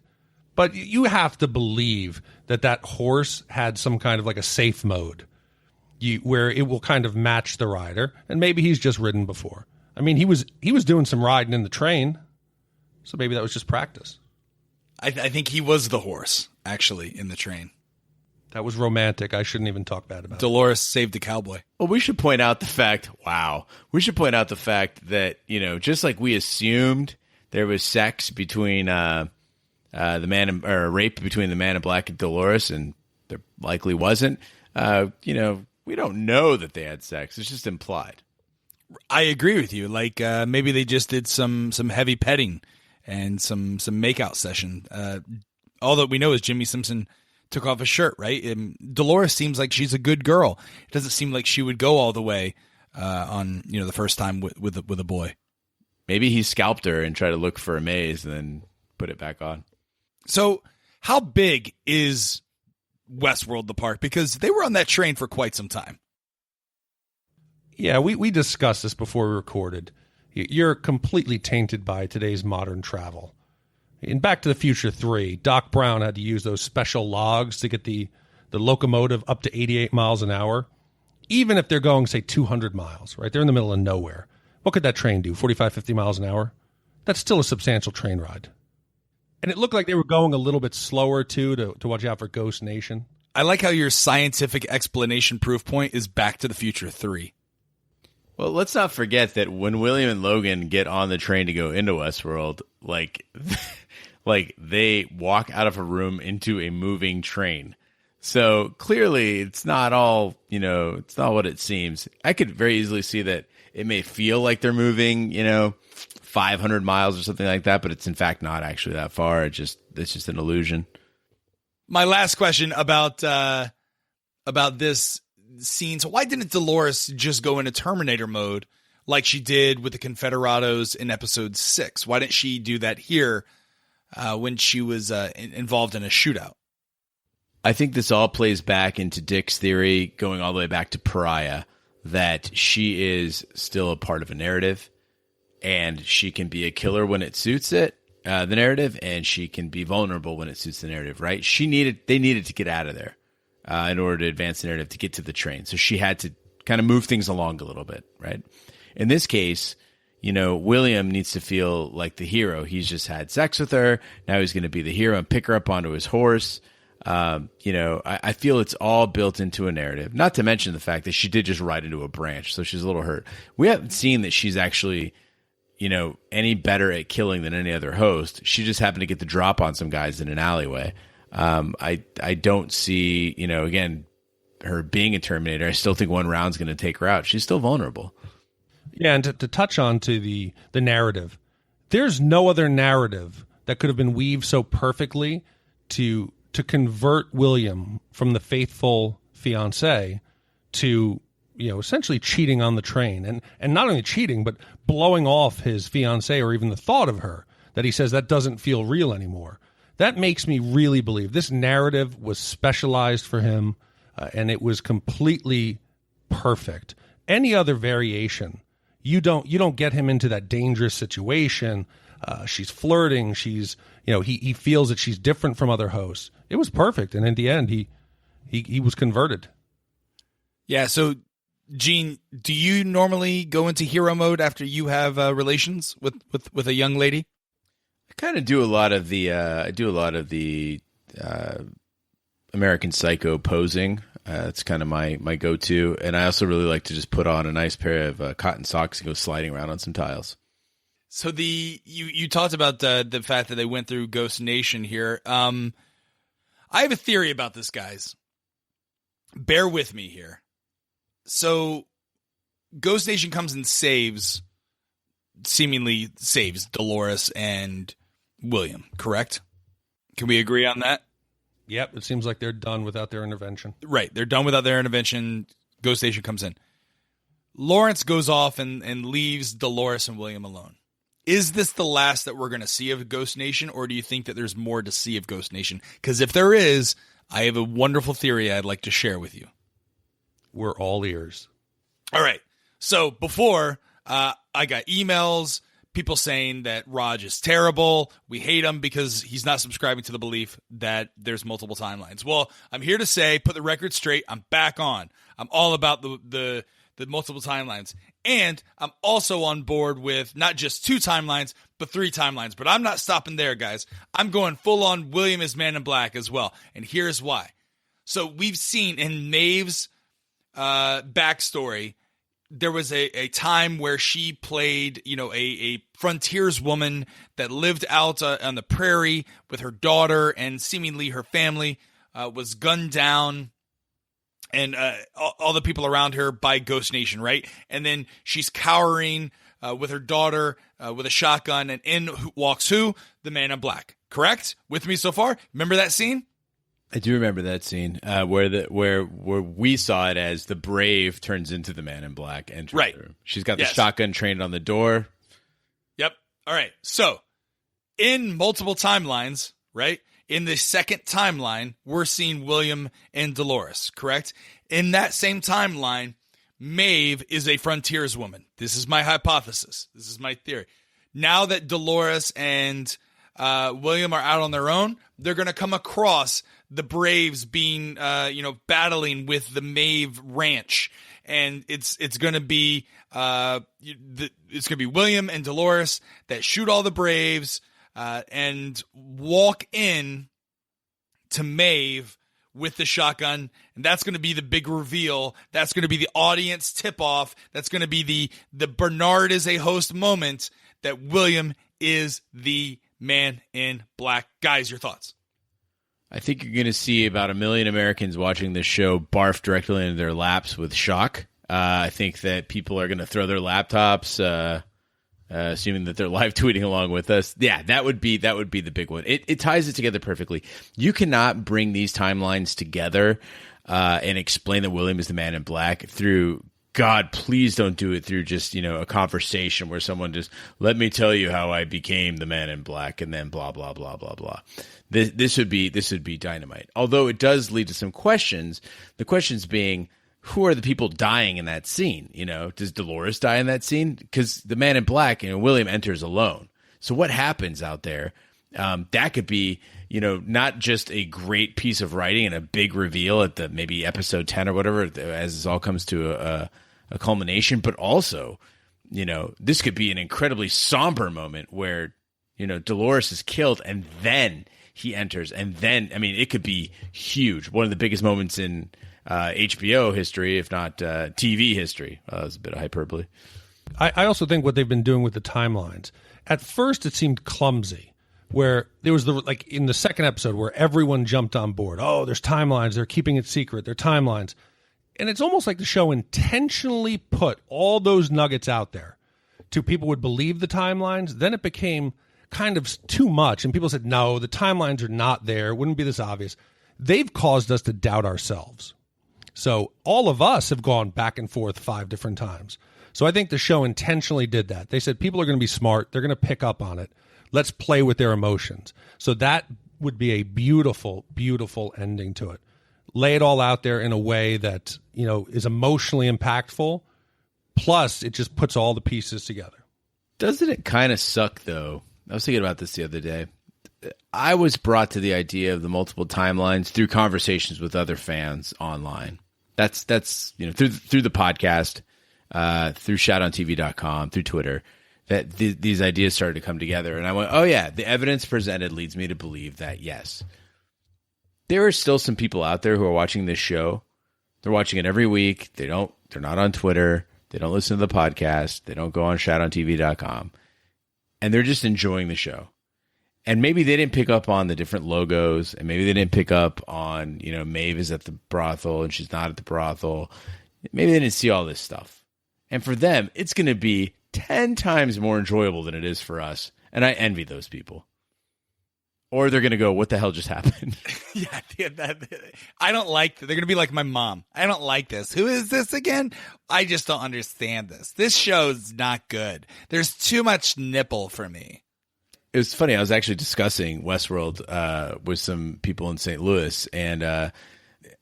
But you have to believe that horse had some kind of like a safe mode. where it will kind of match the rider, and maybe he's just ridden before. I mean, he was doing some riding in the train, so maybe that was just practice. I think he was the horse, actually, in the train. That was romantic. I shouldn't even talk bad about it. Dolores saved the cowboy. Well, we should point out the fact, that, just like we assumed there was sex between the man or rape between the Man in Black and Dolores, and there likely wasn't. We don't know that they had sex. It's just implied. I agree with you. Like maybe they just did some heavy petting and some makeout session. All that we know is Jimmy Simpson took off his shirt, right? And Dolores seems like she's a good girl. It doesn't seem like she would go all the way on the first time with a boy. Maybe he scalped her and tried to look for a maze and then put it back on. So how big is Westworld, the park? Because they were on that train for quite some time. Yeah, we discussed this before we recorded. You're completely tainted by today's modern travel. In Back to the Future 3, Doc Brown had to use those special logs to get the locomotive up to 88 miles an hour, even if they're going, say, 200 miles, right? They're in the middle of nowhere. What could that train do, 45, 50 miles an hour? That's still a substantial train ride. And it looked like they were going a little bit slower, too, to watch out for Ghost Nation. I like how your scientific explanation proof point is Back to the Future 3. Well, let's not forget that when William and Logan get on the train to go into Westworld, like they walk out of a room into a moving train. So clearly it's not all, it's not what it seems. I could very easily see that it may feel like they're moving, 500 miles or something like that, but it's in fact not actually that far. It's just an illusion. My last question about this scene. So why didn't Dolores just go into Terminator mode like she did with the Confederados in episode 6? Why didn't she do that here when she was involved in a shootout? I think this all plays back into Dick's theory, going all the way back to Pariah, that she is still a part of a narrative, and she can be a killer when it suits it, the narrative, and she can be vulnerable when it suits the narrative, right? They needed to get out of there in order to advance the narrative to get to the train. So she had to kind of move things along a little bit, right? In this case, William needs to feel like the hero. He's just had sex with her. Now he's going to be the hero and pick her up onto his horse. I feel it's all built into a narrative, not to mention the fact that she did just ride into a branch. So she's a little hurt. We haven't seen that she's actually, any better at killing than any other host. She just happened to get the drop on some guys in an alleyway. I don't see, again, her being a Terminator. I still think one round's going to take her out. She's still vulnerable. Yeah, and to touch on to the narrative, there's no other narrative that could have been weaved so perfectly to convert William from the faithful fiancé to, essentially cheating on the train. And not only cheating, but blowing off his fiancé or even the thought of her, that he says that doesn't feel real anymore. That makes me really believe this narrative was specialized for him, and it was completely perfect. Any other variation, you don't get him into that dangerous situation. She's flirting. She's, he feels that she's different from other hosts. It was perfect, and in the end, he was converted. Yeah. So, Gene, do you normally go into hero mode after you have relations with a young lady? I kind of do a lot of the American Psycho posing. It's kind of my go-to, and I also really like to just put on a nice pair of cotton socks and go sliding around on some tiles. So you talked about the fact that they went through Ghost Nation here. I have a theory about this, guys. Bear with me here. So Ghost Nation comes and seemingly saves Dolores and William, correct? Can we agree on that? Yep, it seems like they're done without their intervention. Right, they're done without their intervention. Ghost Nation comes in. Lawrence goes off and leaves Dolores and William alone. Is this the last that we're going to see of Ghost Nation, or do you think that there's more to see of Ghost Nation? Because if there is, I have a wonderful theory I'd like to share with you. We're all ears. All right. So before, I got emails, people saying that Raj is terrible. We hate him because he's not subscribing to the belief that there's multiple timelines. Well, I'm here to say, put the record straight. I'm back on. I'm all about the multiple timelines. And I'm also on board with not just 2 timelines, but 3 timelines. But I'm not stopping there, guys. I'm going full on William is Man in Black as well. And here's why. So we've seen in Maeve's backstory, there was a time where she played, a frontierswoman that lived out on the prairie with her daughter, and seemingly her family was gunned down, and all the people around her by Ghost Nation, right? And then she's cowering with her daughter with a shotgun, and in walks who? The Man in Black. Correct? With me so far? Remember that scene? I do remember that scene where we saw it as the Brave turns into the Man in Black. Right. She's got the shotgun trained on the door. Yep. All right. So in multiple timelines, right? In the second timeline, we're seeing William and Dolores, correct? In that same timeline, Maeve is a frontierswoman. This is my hypothesis. This is my theory. Now that Dolores and William are out on their own, they're going to come across the Braves being, battling with the Maeve Ranch, and it's going to be William and Dolores that shoot all the Braves and walk in to Maeve with the shotgun, and that's going to be the big reveal. That's going to be the audience tip-off. That's going to be the Bernard is a host moment that William is the Man in Black. Guys, your thoughts? I think you're going to see about 1 million Americans watching this show barf directly into their laps with shock. I think that people are going to throw their laptops, assuming that they're live tweeting along with us. Yeah, that would be the big one. It ties it together perfectly. You cannot bring these timelines together and explain that William is the Man in Black through, God, please don't do it through just, a conversation where someone just, let me tell you how I became the Man in Black, and then blah, blah, blah, blah, blah. This would be dynamite. Although it does lead to some questions. The questions being, who are the people dying in that scene? Does Dolores die in that scene? Because the Man in Black, William enters alone. So what happens out there? That could be, not just a great piece of writing and a big reveal at the maybe episode 10 or whatever, as this all comes to a culmination, but also, this could be an incredibly somber moment where, Dolores is killed and then he enters, and then, it could be huge. One of the biggest moments in HBO history, if not TV history. That was a bit of hyperbole. I also think what they've been doing with the timelines, at first it seemed clumsy, where there was in the second episode where everyone jumped on board. Oh, there's timelines. They're keeping it secret. They're timelines. And it's almost like the show intentionally put all those nuggets out there to people would believe the timelines. Then it became kind of too much. And people said, no, the timelines are not there. It wouldn't be this obvious. They've caused us to doubt ourselves. So all of us have gone back and forth 5 different times. So I think the show intentionally did that. They said people are going to be smart. They're going to pick up on it. Let's play with their emotions. So that would be a beautiful, beautiful ending to it. Lay it all out there in a way that, is emotionally impactful. Plus, it just puts all the pieces together. Doesn't it kind of suck, though? I was thinking about this the other day. I was brought to the idea of the multiple timelines through conversations with other fans online. That's through the podcast, through shatontv.com, through Twitter, that these ideas started to come together. And I went, oh yeah, the evidence presented leads me to believe that, yes, there are still some people out there who are watching this show. They're watching it every week. They're not on Twitter. They don't listen to the podcast. They don't go on shatontv.com. And they're just enjoying the show. And maybe they didn't pick up on the different logos, and maybe they didn't pick up on, Maeve is at the brothel and she's not at the brothel. Maybe they didn't see all this stuff. And for them, it's going to be 10 times more enjoyable than it is for us. And I envy those people. Or they're going to go, what the hell just happened? Yeah, I don't like that. They're going to be like my mom. I don't like this. Who is this again? I just don't understand this. This show's not good. There's too much nipple for me. It was funny. I was actually discussing Westworld with some people in St. Louis, and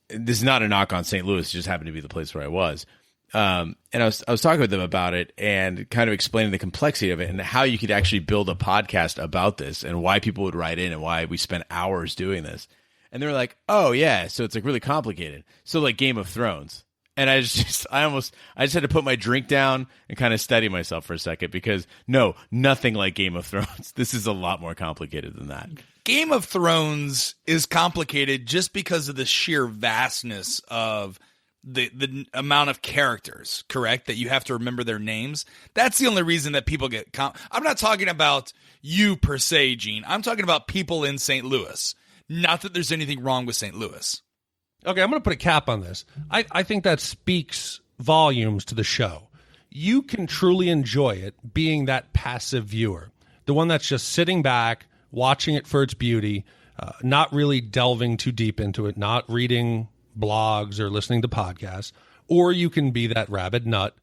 this is not a knock on St. Louis. It just happened to be the place where I was. And I was talking with them about it and kind of explaining the complexity of it and how you could actually build a podcast about this and why people would write in and why we spent hours doing this. And they were like, "Oh yeah, so it's like really complicated. So like Game of Thrones." And I just had to put my drink down and kind of steady myself for a second because no, nothing like Game of Thrones. This is a lot more complicated than that. Game of Thrones is complicated just because of the sheer vastness of the amount of characters, correct? That you have to remember their names. That's the only reason that people get I'm not talking about you per se, Gene. I'm talking about people in St. Louis. Not that there's anything wrong with St. Louis. Okay, I'm going to put a cap on this. I think that speaks volumes to the show. You can truly enjoy it being that passive viewer, the one that's just sitting back, watching it for its beauty, not really delving too deep into it, not reading blogs or listening to podcasts. Or you can be that rabid nut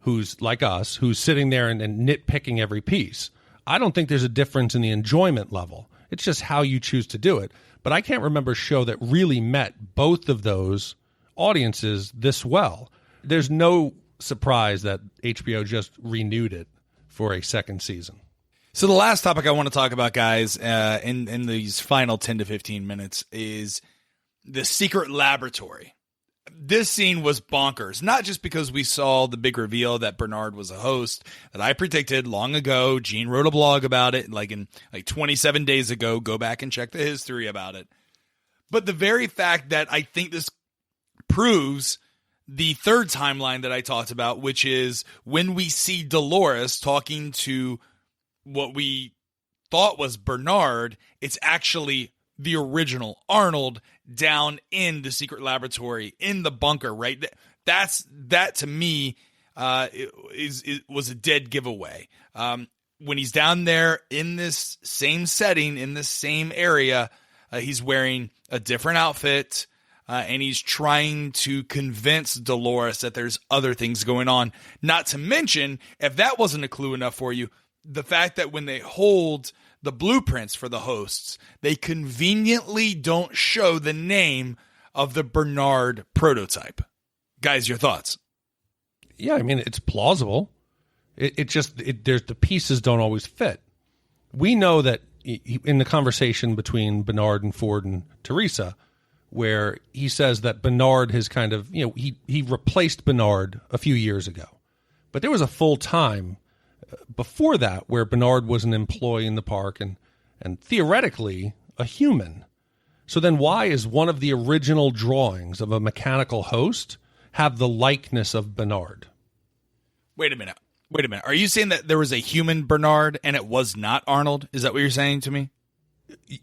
who's like us, who's sitting there and nitpicking every piece. I don't think there's a difference in the enjoyment level. It's just how you choose to do it. But I can't remember a show that really met both of those audiences this well. There's no surprise that HBO just renewed it for a second season. So the last topic I want to talk about, guys, in these final 10 to 15 minutes is the secret laboratory. This scene was bonkers, not just because we saw the big reveal that Bernard was a host that I predicted long ago. Gene wrote a blog about it like 27 days ago. Go back and check the history about it. But the very fact that I think this proves the third timeline that I talked about, which is when we see Dolores talking to what we thought was Bernard, it's actually the original Arnold down in the secret laboratory in the bunker, right? That to me was a dead giveaway. When he's down there in this same setting, in this same area, he's wearing a different outfit, and he's trying to convince Dolores that there's other things going on. Not to mention, if that wasn't a clue enough for you, the fact that when they hold the blueprints for the hosts, they conveniently don't show the name of the Bernard prototype. Guys, your thoughts? Yeah, I mean, it's plausible. There's the pieces don't always fit. We know that in the conversation between Bernard and Ford and Teresa, where he says that Bernard has kind of, he replaced Bernard a few years ago. But there was a full time before that where Bernard was an employee in the park and theoretically a human. So then why is one of the original drawings of a mechanical host have the likeness of Bernard? Wait a minute. Are you saying that there was a human Bernard and it was not Arnold? Is that what you're saying to me?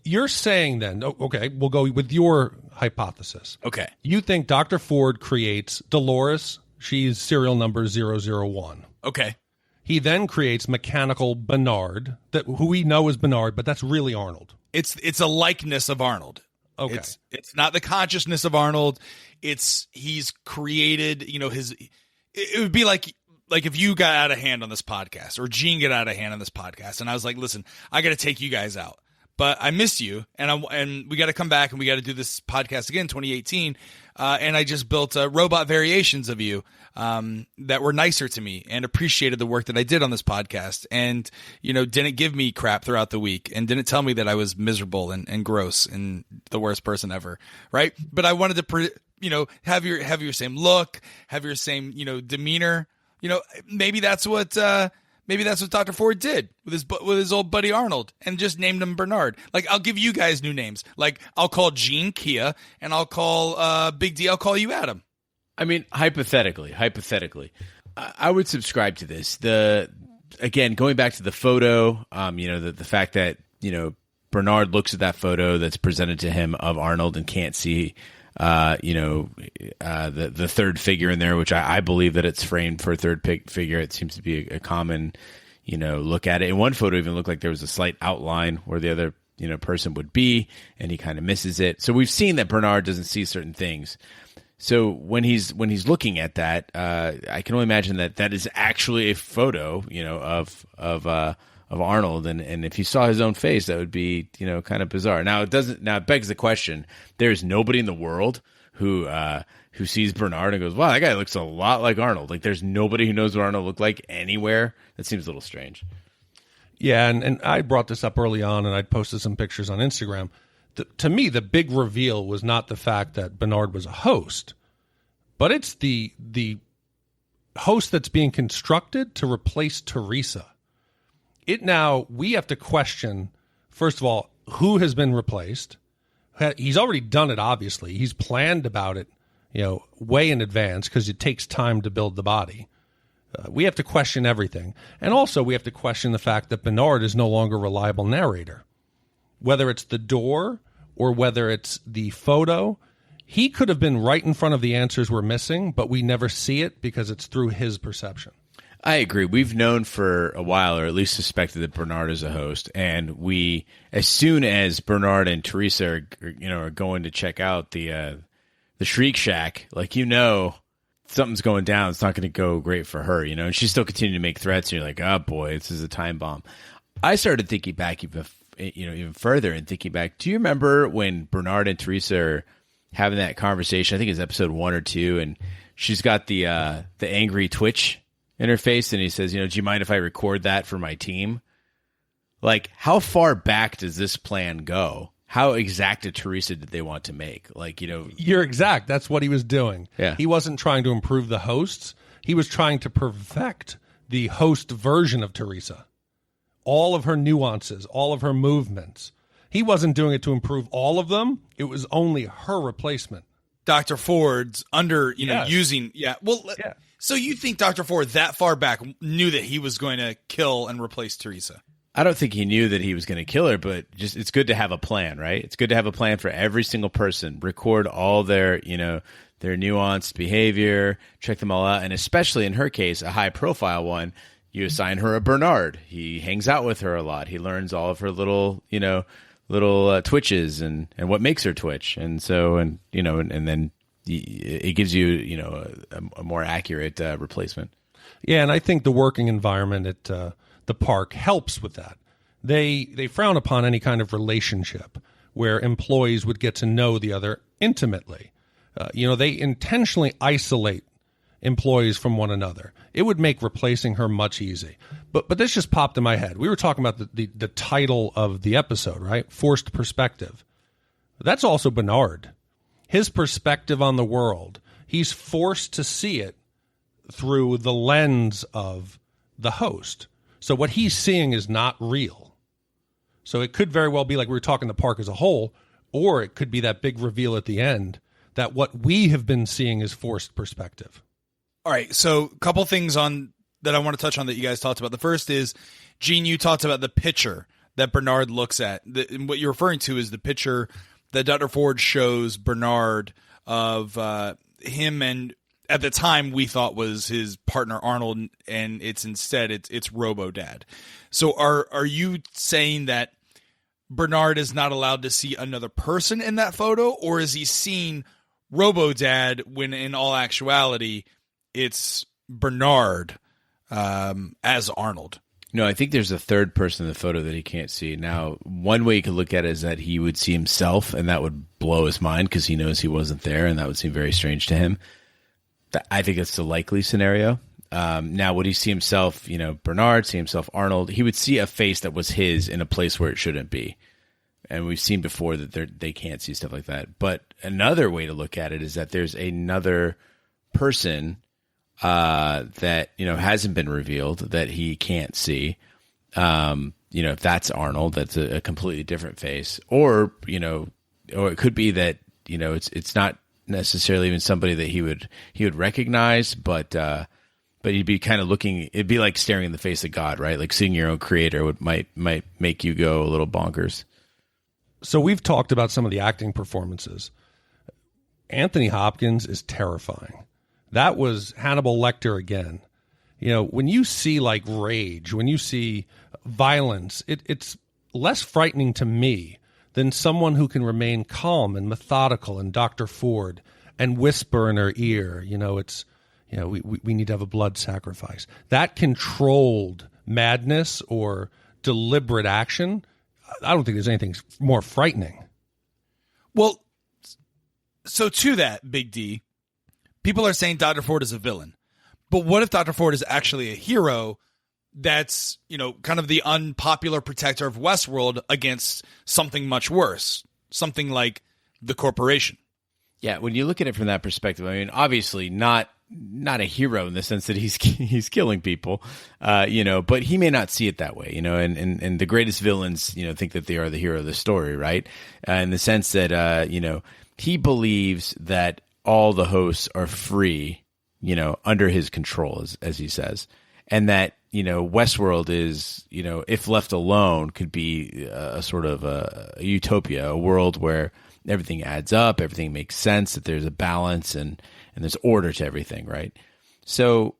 You're saying then, okay, we'll go with your hypothesis. Okay. You think Dr. Ford creates Dolores. She's serial number 001. Okay. He then creates mechanical Bernard, who we know is Bernard, but that's really Arnold. It's a likeness of Arnold. Okay. It's not the consciousness of Arnold. He's created, it would be like if you got out of hand on this podcast or Gene got out of hand on this podcast and I was like, listen, I got to take you guys out. But I miss you, and we got to come back and we got to do this podcast again, 2018. And I just built robot variations of you that were nicer to me and appreciated the work that I did on this podcast, and didn't give me crap throughout the week and didn't tell me that I was miserable and gross and the worst person ever, right? But I wanted to, have your same look, have your same demeanor. Maybe that's what. Maybe that's what Dr. Ford did with his old buddy Arnold and just named him Bernard. Like, I'll give you guys new names. Like, I'll call Gene Kia, and I'll call Big D, I'll call you Adam. I mean, hypothetically, I would subscribe to this. Again, going back to the photo, the fact that, Bernard looks at that photo that's presented to him of Arnold and can't see the third figure in there, which I believe that it's framed for a third figure. It seems to be a common, look at it. In one photo, even looked like there was a slight outline where the other, person would be, and he kind of misses it. So we've seen that Bernard doesn't see certain things. So when he's looking at that, I can only imagine that is actually a photo, of Arnold, and if he saw his own face, that would be, kind of bizarre. Now it begs the question: there's nobody in the world who sees Bernard and goes, "Wow, that guy looks a lot like Arnold." Like, there's nobody who knows what Arnold looked like anywhere. That seems a little strange. Yeah, and I brought this up early on, and I'd posted some pictures on Instagram. To me, the big reveal was not the fact that Bernard was a host, but it's the host that's being constructed to replace Teresa. We have to question, first of all, who has been replaced. He's already done it, obviously. He's planned about it, way in advance because it takes time to build the body. We have to question everything. And also we have to question the fact that Bernard is no longer a reliable narrator. Whether it's the door or whether it's the photo, he could have been right in front of the answers we're missing, but we never see it because it's through his perception. I agree. We've known for a while, or at least suspected, that Bernard is a host. And as soon as Bernard and Teresa are going to check out the Shriek Shack, something's going down. It's not going to go great for her, and she's still continuing to make threats. And you're like, oh boy, this is a time bomb. I started thinking back even further and thinking back. Do you remember when Bernard and Teresa are having that conversation? I think it's episode 1 or 2, and she's got the angry twitch in her face, and he says, do you mind if I record that for my team? Like, how far back does this plan go? How exact a Teresa did they want to make? You're exact. That's what he was doing. Yeah. He wasn't trying to improve the hosts. He was trying to perfect the host version of Teresa. All of her nuances, all of her movements. He wasn't doing it to improve all of them. It was only her replacement. Dr. Ford's Yes. using, yeah. Well, yeah. So you think Dr. Ford that far back knew that he was going to kill and replace Teresa? I don't think he knew that he was going to kill her, but just it's good to have a plan, right? It's good to have a plan for every single person. Record all their nuanced behavior, check them all out, and especially in her case, a high-profile one. You assign her a Bernard. He hangs out with her a lot. He learns all of her little twitches and what makes her twitch, and then it gives you a more accurate replacement. Yeah, and I think the working environment at the park helps with that. They frown upon any kind of relationship where employees would get to know the other intimately. They intentionally isolate employees from one another. It would make replacing her much easy. But this just popped in my head. We were talking about the title of the episode, right? Forced perspective. That's also Bernard. His perspective on the world. He's forced to see it through the lens of the host. So what he's seeing is not real. So it could very well be like we were talking the park as a whole, or it could be that big reveal at the end that what we have been seeing is forced perspective. All right, so a couple things that I want to touch on that you guys talked about. The first is, Gene, you talked about the picture that Bernard looks at. And what you're referring to is the picture that Dr. Ford shows Bernard of him, and at the time we thought was his partner Arnold, and it's instead it's Robo-Dad. So are you saying that Bernard is not allowed to see another person in that photo, or is he seeing Robo-Dad when in all actuality it's Bernard as Arnold? No, I think there's a third person in the photo that he can't see. Now, one way you could look at it is that he would see himself, and that would blow his mind because he knows he wasn't there, and that would seem very strange to him. I think that's the likely scenario. Now, would he see himself, Bernard, see himself Arnold? He would see a face that was his in a place where it shouldn't be. And we've seen before that they can't see stuff like that. But another way to look at it is that there's another person that hasn't been revealed that he can't see. If that's Arnold, that's a completely different face, or it could be that it's not necessarily even somebody that he would recognize, but he'd be kind of looking. It'd be like staring in the face of God, right? Like seeing your own creator might make you go a little bonkers. So we've talked about some of the acting performances. Anthony Hopkins is terrifying. That was Hannibal Lecter again. When you see like rage, when you see violence, it's less frightening to me than someone who can remain calm and methodical in Dr. Ford and whisper in her ear, we need to have a blood sacrifice. That controlled madness or deliberate action, I don't think there's anything more frightening. Well, So to that, Big D, people are saying Dr. Ford is a villain. But what if Dr. Ford is actually a hero that's, kind of the unpopular protector of Westworld against something much worse, something like the corporation? Yeah, when you look at it from that perspective, I mean, obviously not a hero in the sense that he's killing people, but he may not see it that way, and the greatest villains, think that they are the hero of the story, right? In the sense that, he believes that all the hosts are free, under his control, as he says, and that, Westworld is, if left alone, could be a sort of a utopia, a world where everything adds up, everything makes sense, that there's a balance and there's order to everything, right? So,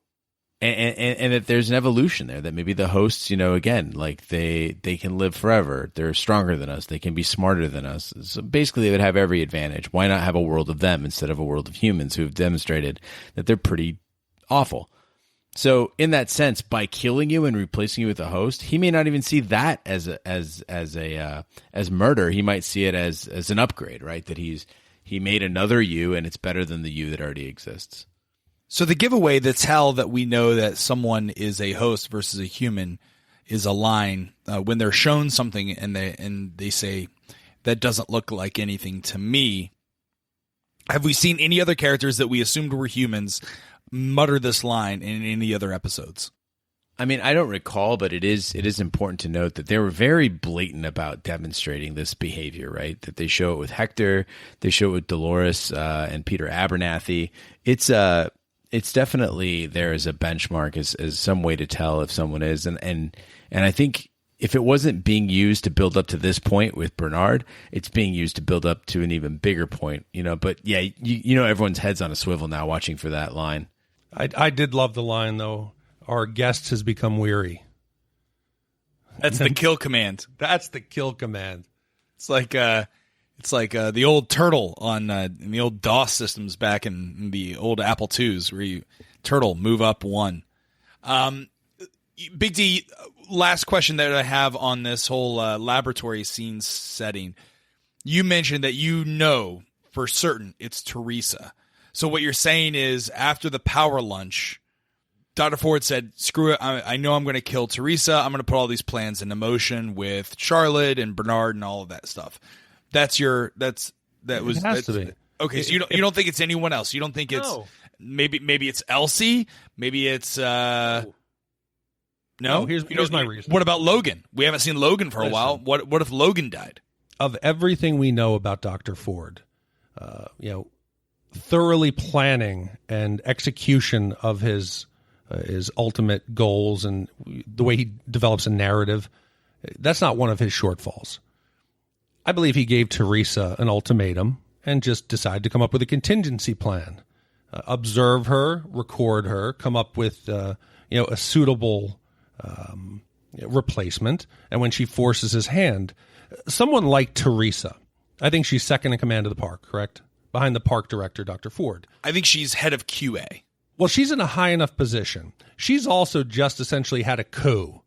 and that there's an evolution there, that maybe the hosts, again, like they can live forever. They're stronger than us. They can be smarter than us. So basically they would have every advantage. Why not have a world of them instead of a world of humans who have demonstrated that they're pretty awful? So in that sense, by killing you and replacing you with a host, he may not even see that as murder. He might see it as an upgrade, right? That he made another you, and it's better than the you that already exists. So the giveaway that's how that we know that someone is a host versus a human is a line when they're shown something and they say that doesn't look like anything to me. Have we seen any other characters that we assumed were humans mutter this line in any other episodes? I mean, I don't recall, but it is important to note that they were very blatant about demonstrating this behavior, right? That they show it with Hector, they show it with Dolores and Peter Abernathy. It's definitely there as a benchmark, as some way to tell if someone is, and I think if it wasn't being used to build up to this point with Bernard, it's being used to build up to an even bigger point, But yeah, everyone's head's on a swivel now, watching for that line. I did love the line though. Our guest has become weary. That's the kill command. That's the kill command. It's like the old turtle on in the old DOS systems back in the old Apple IIs, where you turtle move up one. Big D, last question that I have on this whole laboratory scene setting. You mentioned that for certain it's Teresa. So what you're saying is after the power lunch, Dr. Ford said, screw it, I know I'm going to kill Teresa. I'm going to put all these plans into motion with Charlotte and Bernard and all of that stuff. It has to be. Okay, so you don't think it's anyone else. You don't think it's maybe it's Elsie, maybe it's No. Here's my reason. What about Logan? We haven't seen Logan for a while. What if Logan died? Of everything we know about Dr. Ford, thoroughly planning and execution of his ultimate goals and the way he develops a narrative, that's not one of his shortfalls. I believe he gave Teresa an ultimatum and just decided to come up with a contingency plan. Observe her, record her, come up with a suitable replacement. And when she forces his hand, someone like Teresa, I think she's second in command of the park, correct? Behind the park director, Dr. Ford. I think she's head of QA. Well, she's in a high enough position. She's also just essentially had a coup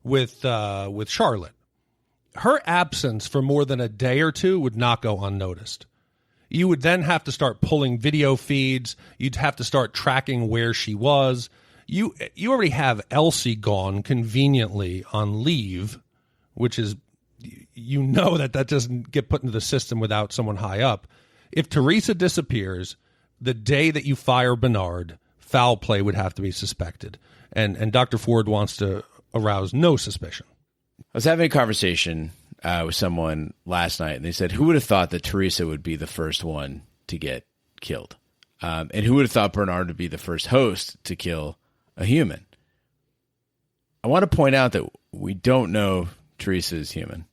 with Charlotte. Her absence for more than a day or two would not go unnoticed. You would then have to start pulling video feeds. You'd have to start tracking where she was. You already have Elsie gone conveniently on leave, which is, that doesn't get put into the system without someone high up. If Teresa disappears, the day that you fire Bernard, foul play would have to be suspected. And Dr. Ford wants to arouse no suspicion. I was having a conversation with someone last night, and they said, who would have thought that Teresa would be the first one to get killed? And who would have thought Bernard would be the first host to kill a human? I want to point out that we don't know Teresa is human.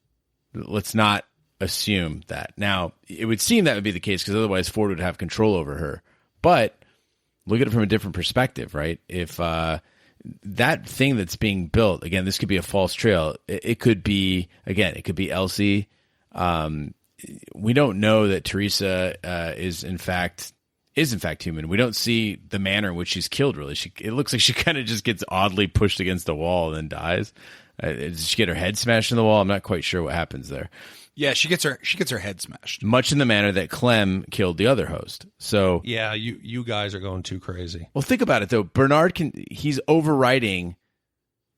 Let's not assume that. Now, it would seem that would be the case because otherwise Ford would have control over her. But look at it from a different perspective, right? If that thing that's being built, again, this could be a false trail. It could be, again, it could be Elsie. We don't know that Teresa is in fact human. We don't see the manner in which she's killed, really. It looks like she kind of just gets oddly pushed against the wall and then dies. Did she get her head smashed in the wall? I'm not quite sure what happens there. Yeah, she gets her head smashed. Much in the manner that Clem killed the other host. So yeah, you guys are going too crazy. Well, think about it though. Bernard he's overriding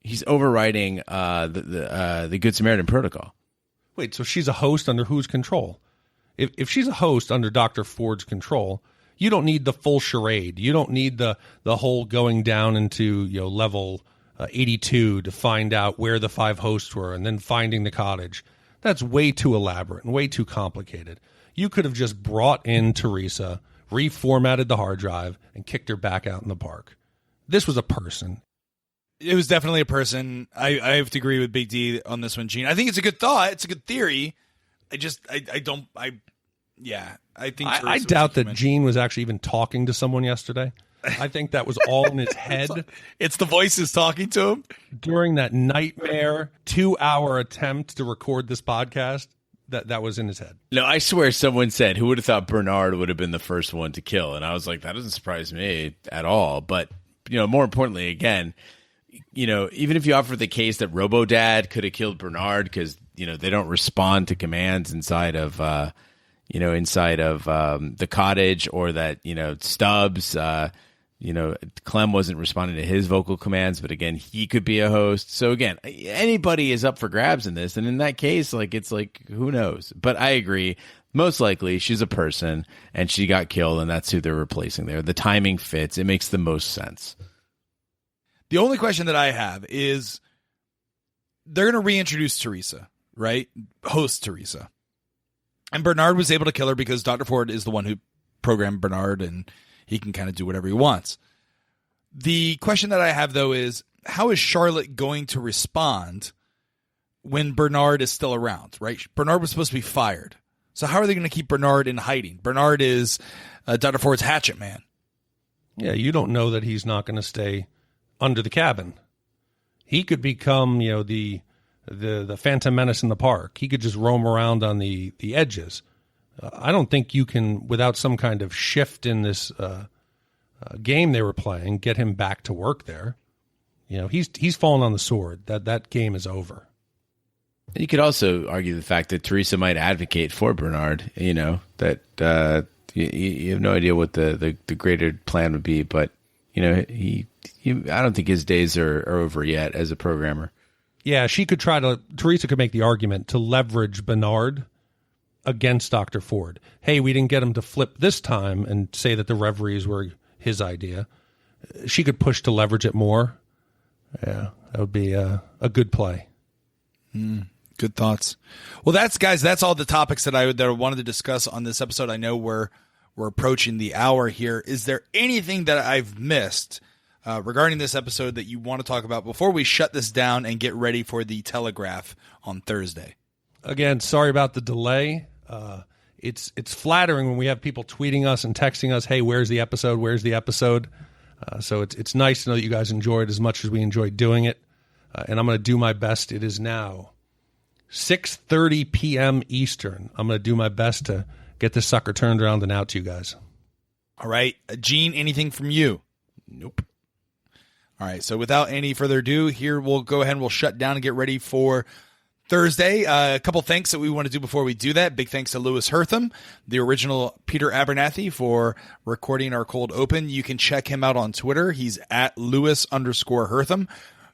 the Good Samaritan Protocol. Wait, so she's a host under whose control? If she's a host under Dr. Ford's control, you don't need the full charade. You don't need the whole going down into level 82 to find out where the 5 hosts were and then finding the cottage. That's way too elaborate and way too complicated. You could have just brought in Teresa, reformatted the hard drive, and kicked her back out in the park. This was a person. It was definitely a person. I have to agree with Big D on this one, Gene. I think it's a good thought. It's a good theory. I think I doubt that Gene was actually even talking to someone yesterday. I think that was all in his head. It's the voices talking to him. During that nightmare 2-hour attempt to record this podcast, that was in his head. No, I swear someone said, who would have thought Bernard would have been the first one to kill? And I was like, that doesn't surprise me at all. But, more importantly, again, even if you offer the case that RoboDad could have killed Bernard because, they don't respond to commands inside of the cottage, or that, Stubbs, Clem wasn't responding to his vocal commands, but again, he could be a host. So again, anybody is up for grabs in this. And in that case, who knows? But I agree. Most likely she's a person and she got killed, and that's who they're replacing there. The timing fits. It makes the most sense. The only question that I have is they're going to reintroduce Teresa, right? Host Teresa. And Bernard was able to kill her because Dr. Ford is the one who programmed Bernard, and he can kind of do whatever he wants. The question that I have, though, is how is Charlotte going to respond when Bernard is still around, right? Bernard was supposed to be fired. So how are they going to keep Bernard in hiding? Bernard is Dr. Ford's hatchet man. Yeah, you don't know that he's not going to stay under the cabin. He could become, the Phantom Menace in the park. He could just roam around on the edges. I don't think you can, without some kind of shift in this game they were playing, get him back to work there. He's fallen on the sword. That game is over. And you could also argue the fact that Teresa might advocate for Bernard. That you have no idea what the greater plan would be, but I don't think his days are over yet as a programmer. Yeah, Teresa could make the argument to leverage Bernard against Dr. Ford. Hey, we didn't get him to flip this time and say that the reveries were his idea. She could push to leverage it more. Yeah, that would be a good play. Good thoughts. Well, that's all the topics that I wanted to discuss on this episode. I know we're approaching the hour here. Is there anything that I've missed regarding this episode that you want to talk about before we shut this down and get ready for the Telegraph on Thursday? Again, sorry about the delay. It's flattering when we have people tweeting us and texting us, hey, where's the episode? Where's the episode? So it's nice to know that you guys enjoyed as much as we enjoyed doing it. And I'm going to do my best. It is now 6:30 p.m. Eastern. I'm going to do my best to get this sucker turned around and out to you guys. All right. Gene, anything from you? Nope. All right. So without any further ado, here we'll go ahead and we'll shut down and get ready for Thursday. A couple thanks that we want to do before we do that. Big thanks to Lewis Hertham, the original Peter Abernathy, for recording our cold open. You can check him out on Twitter. He's at Lewis_Hertham.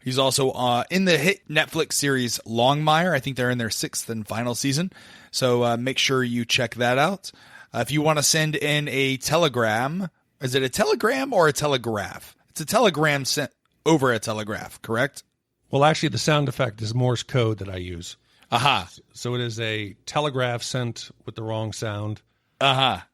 He's also in the hit Netflix series Longmire. I think they're in their 6th and final season. So make sure you check that out. If you want to send in a telegram, is it a telegram or a telegraph? It's a telegram sent over a telegraph, correct? Well, actually, the sound effect is Morse code that I use. Aha. So it is a telegraph sent with the wrong sound. Aha.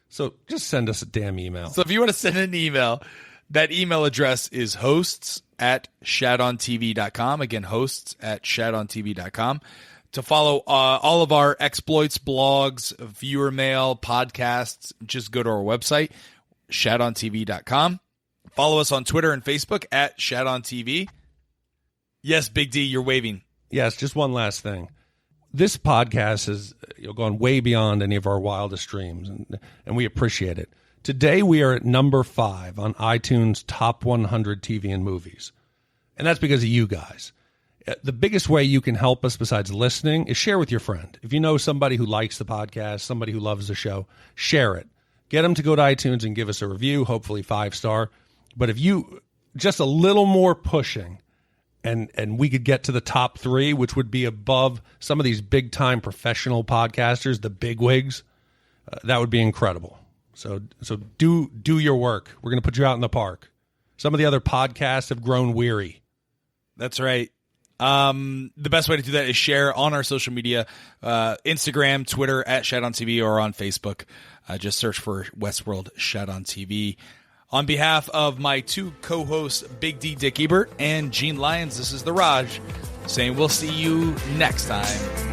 So just send us a damn email. So if you want to send an email, that email address is hosts@shatontv.com. Again, hosts@shatontv.com. To follow all of our exploits, blogs, viewer mail, podcasts, just go to our website, shatontv.com. Follow us on Twitter and Facebook @shatontv. Yes, Big D, you're waving. Yes, just one last thing. This podcast has gone way beyond any of our wildest dreams, and we appreciate it. Today, we are at number 5 on iTunes Top 100 TV and Movies. And that's because of you guys. the biggest way you can help us besides listening is share with your friend. If you know somebody who likes the podcast, somebody who loves the show, share it. Get them to go to iTunes and give us a review, hopefully 5-star. But if you just a little more pushing, and we could get to the top 3, which would be above some of these big-time professional podcasters, the bigwigs, that would be incredible. So do your work. We're going to put you out in the park. Some of the other podcasts have grown weary. That's right. The best way to do that is share on our social media, Instagram, Twitter, @Shat on TV, or on Facebook. Just search for Westworld Shat on TV. On behalf of my 2 co-hosts, Big D Dick Ebert and Gene Lyons, this is the Raj, saying we'll see you next time.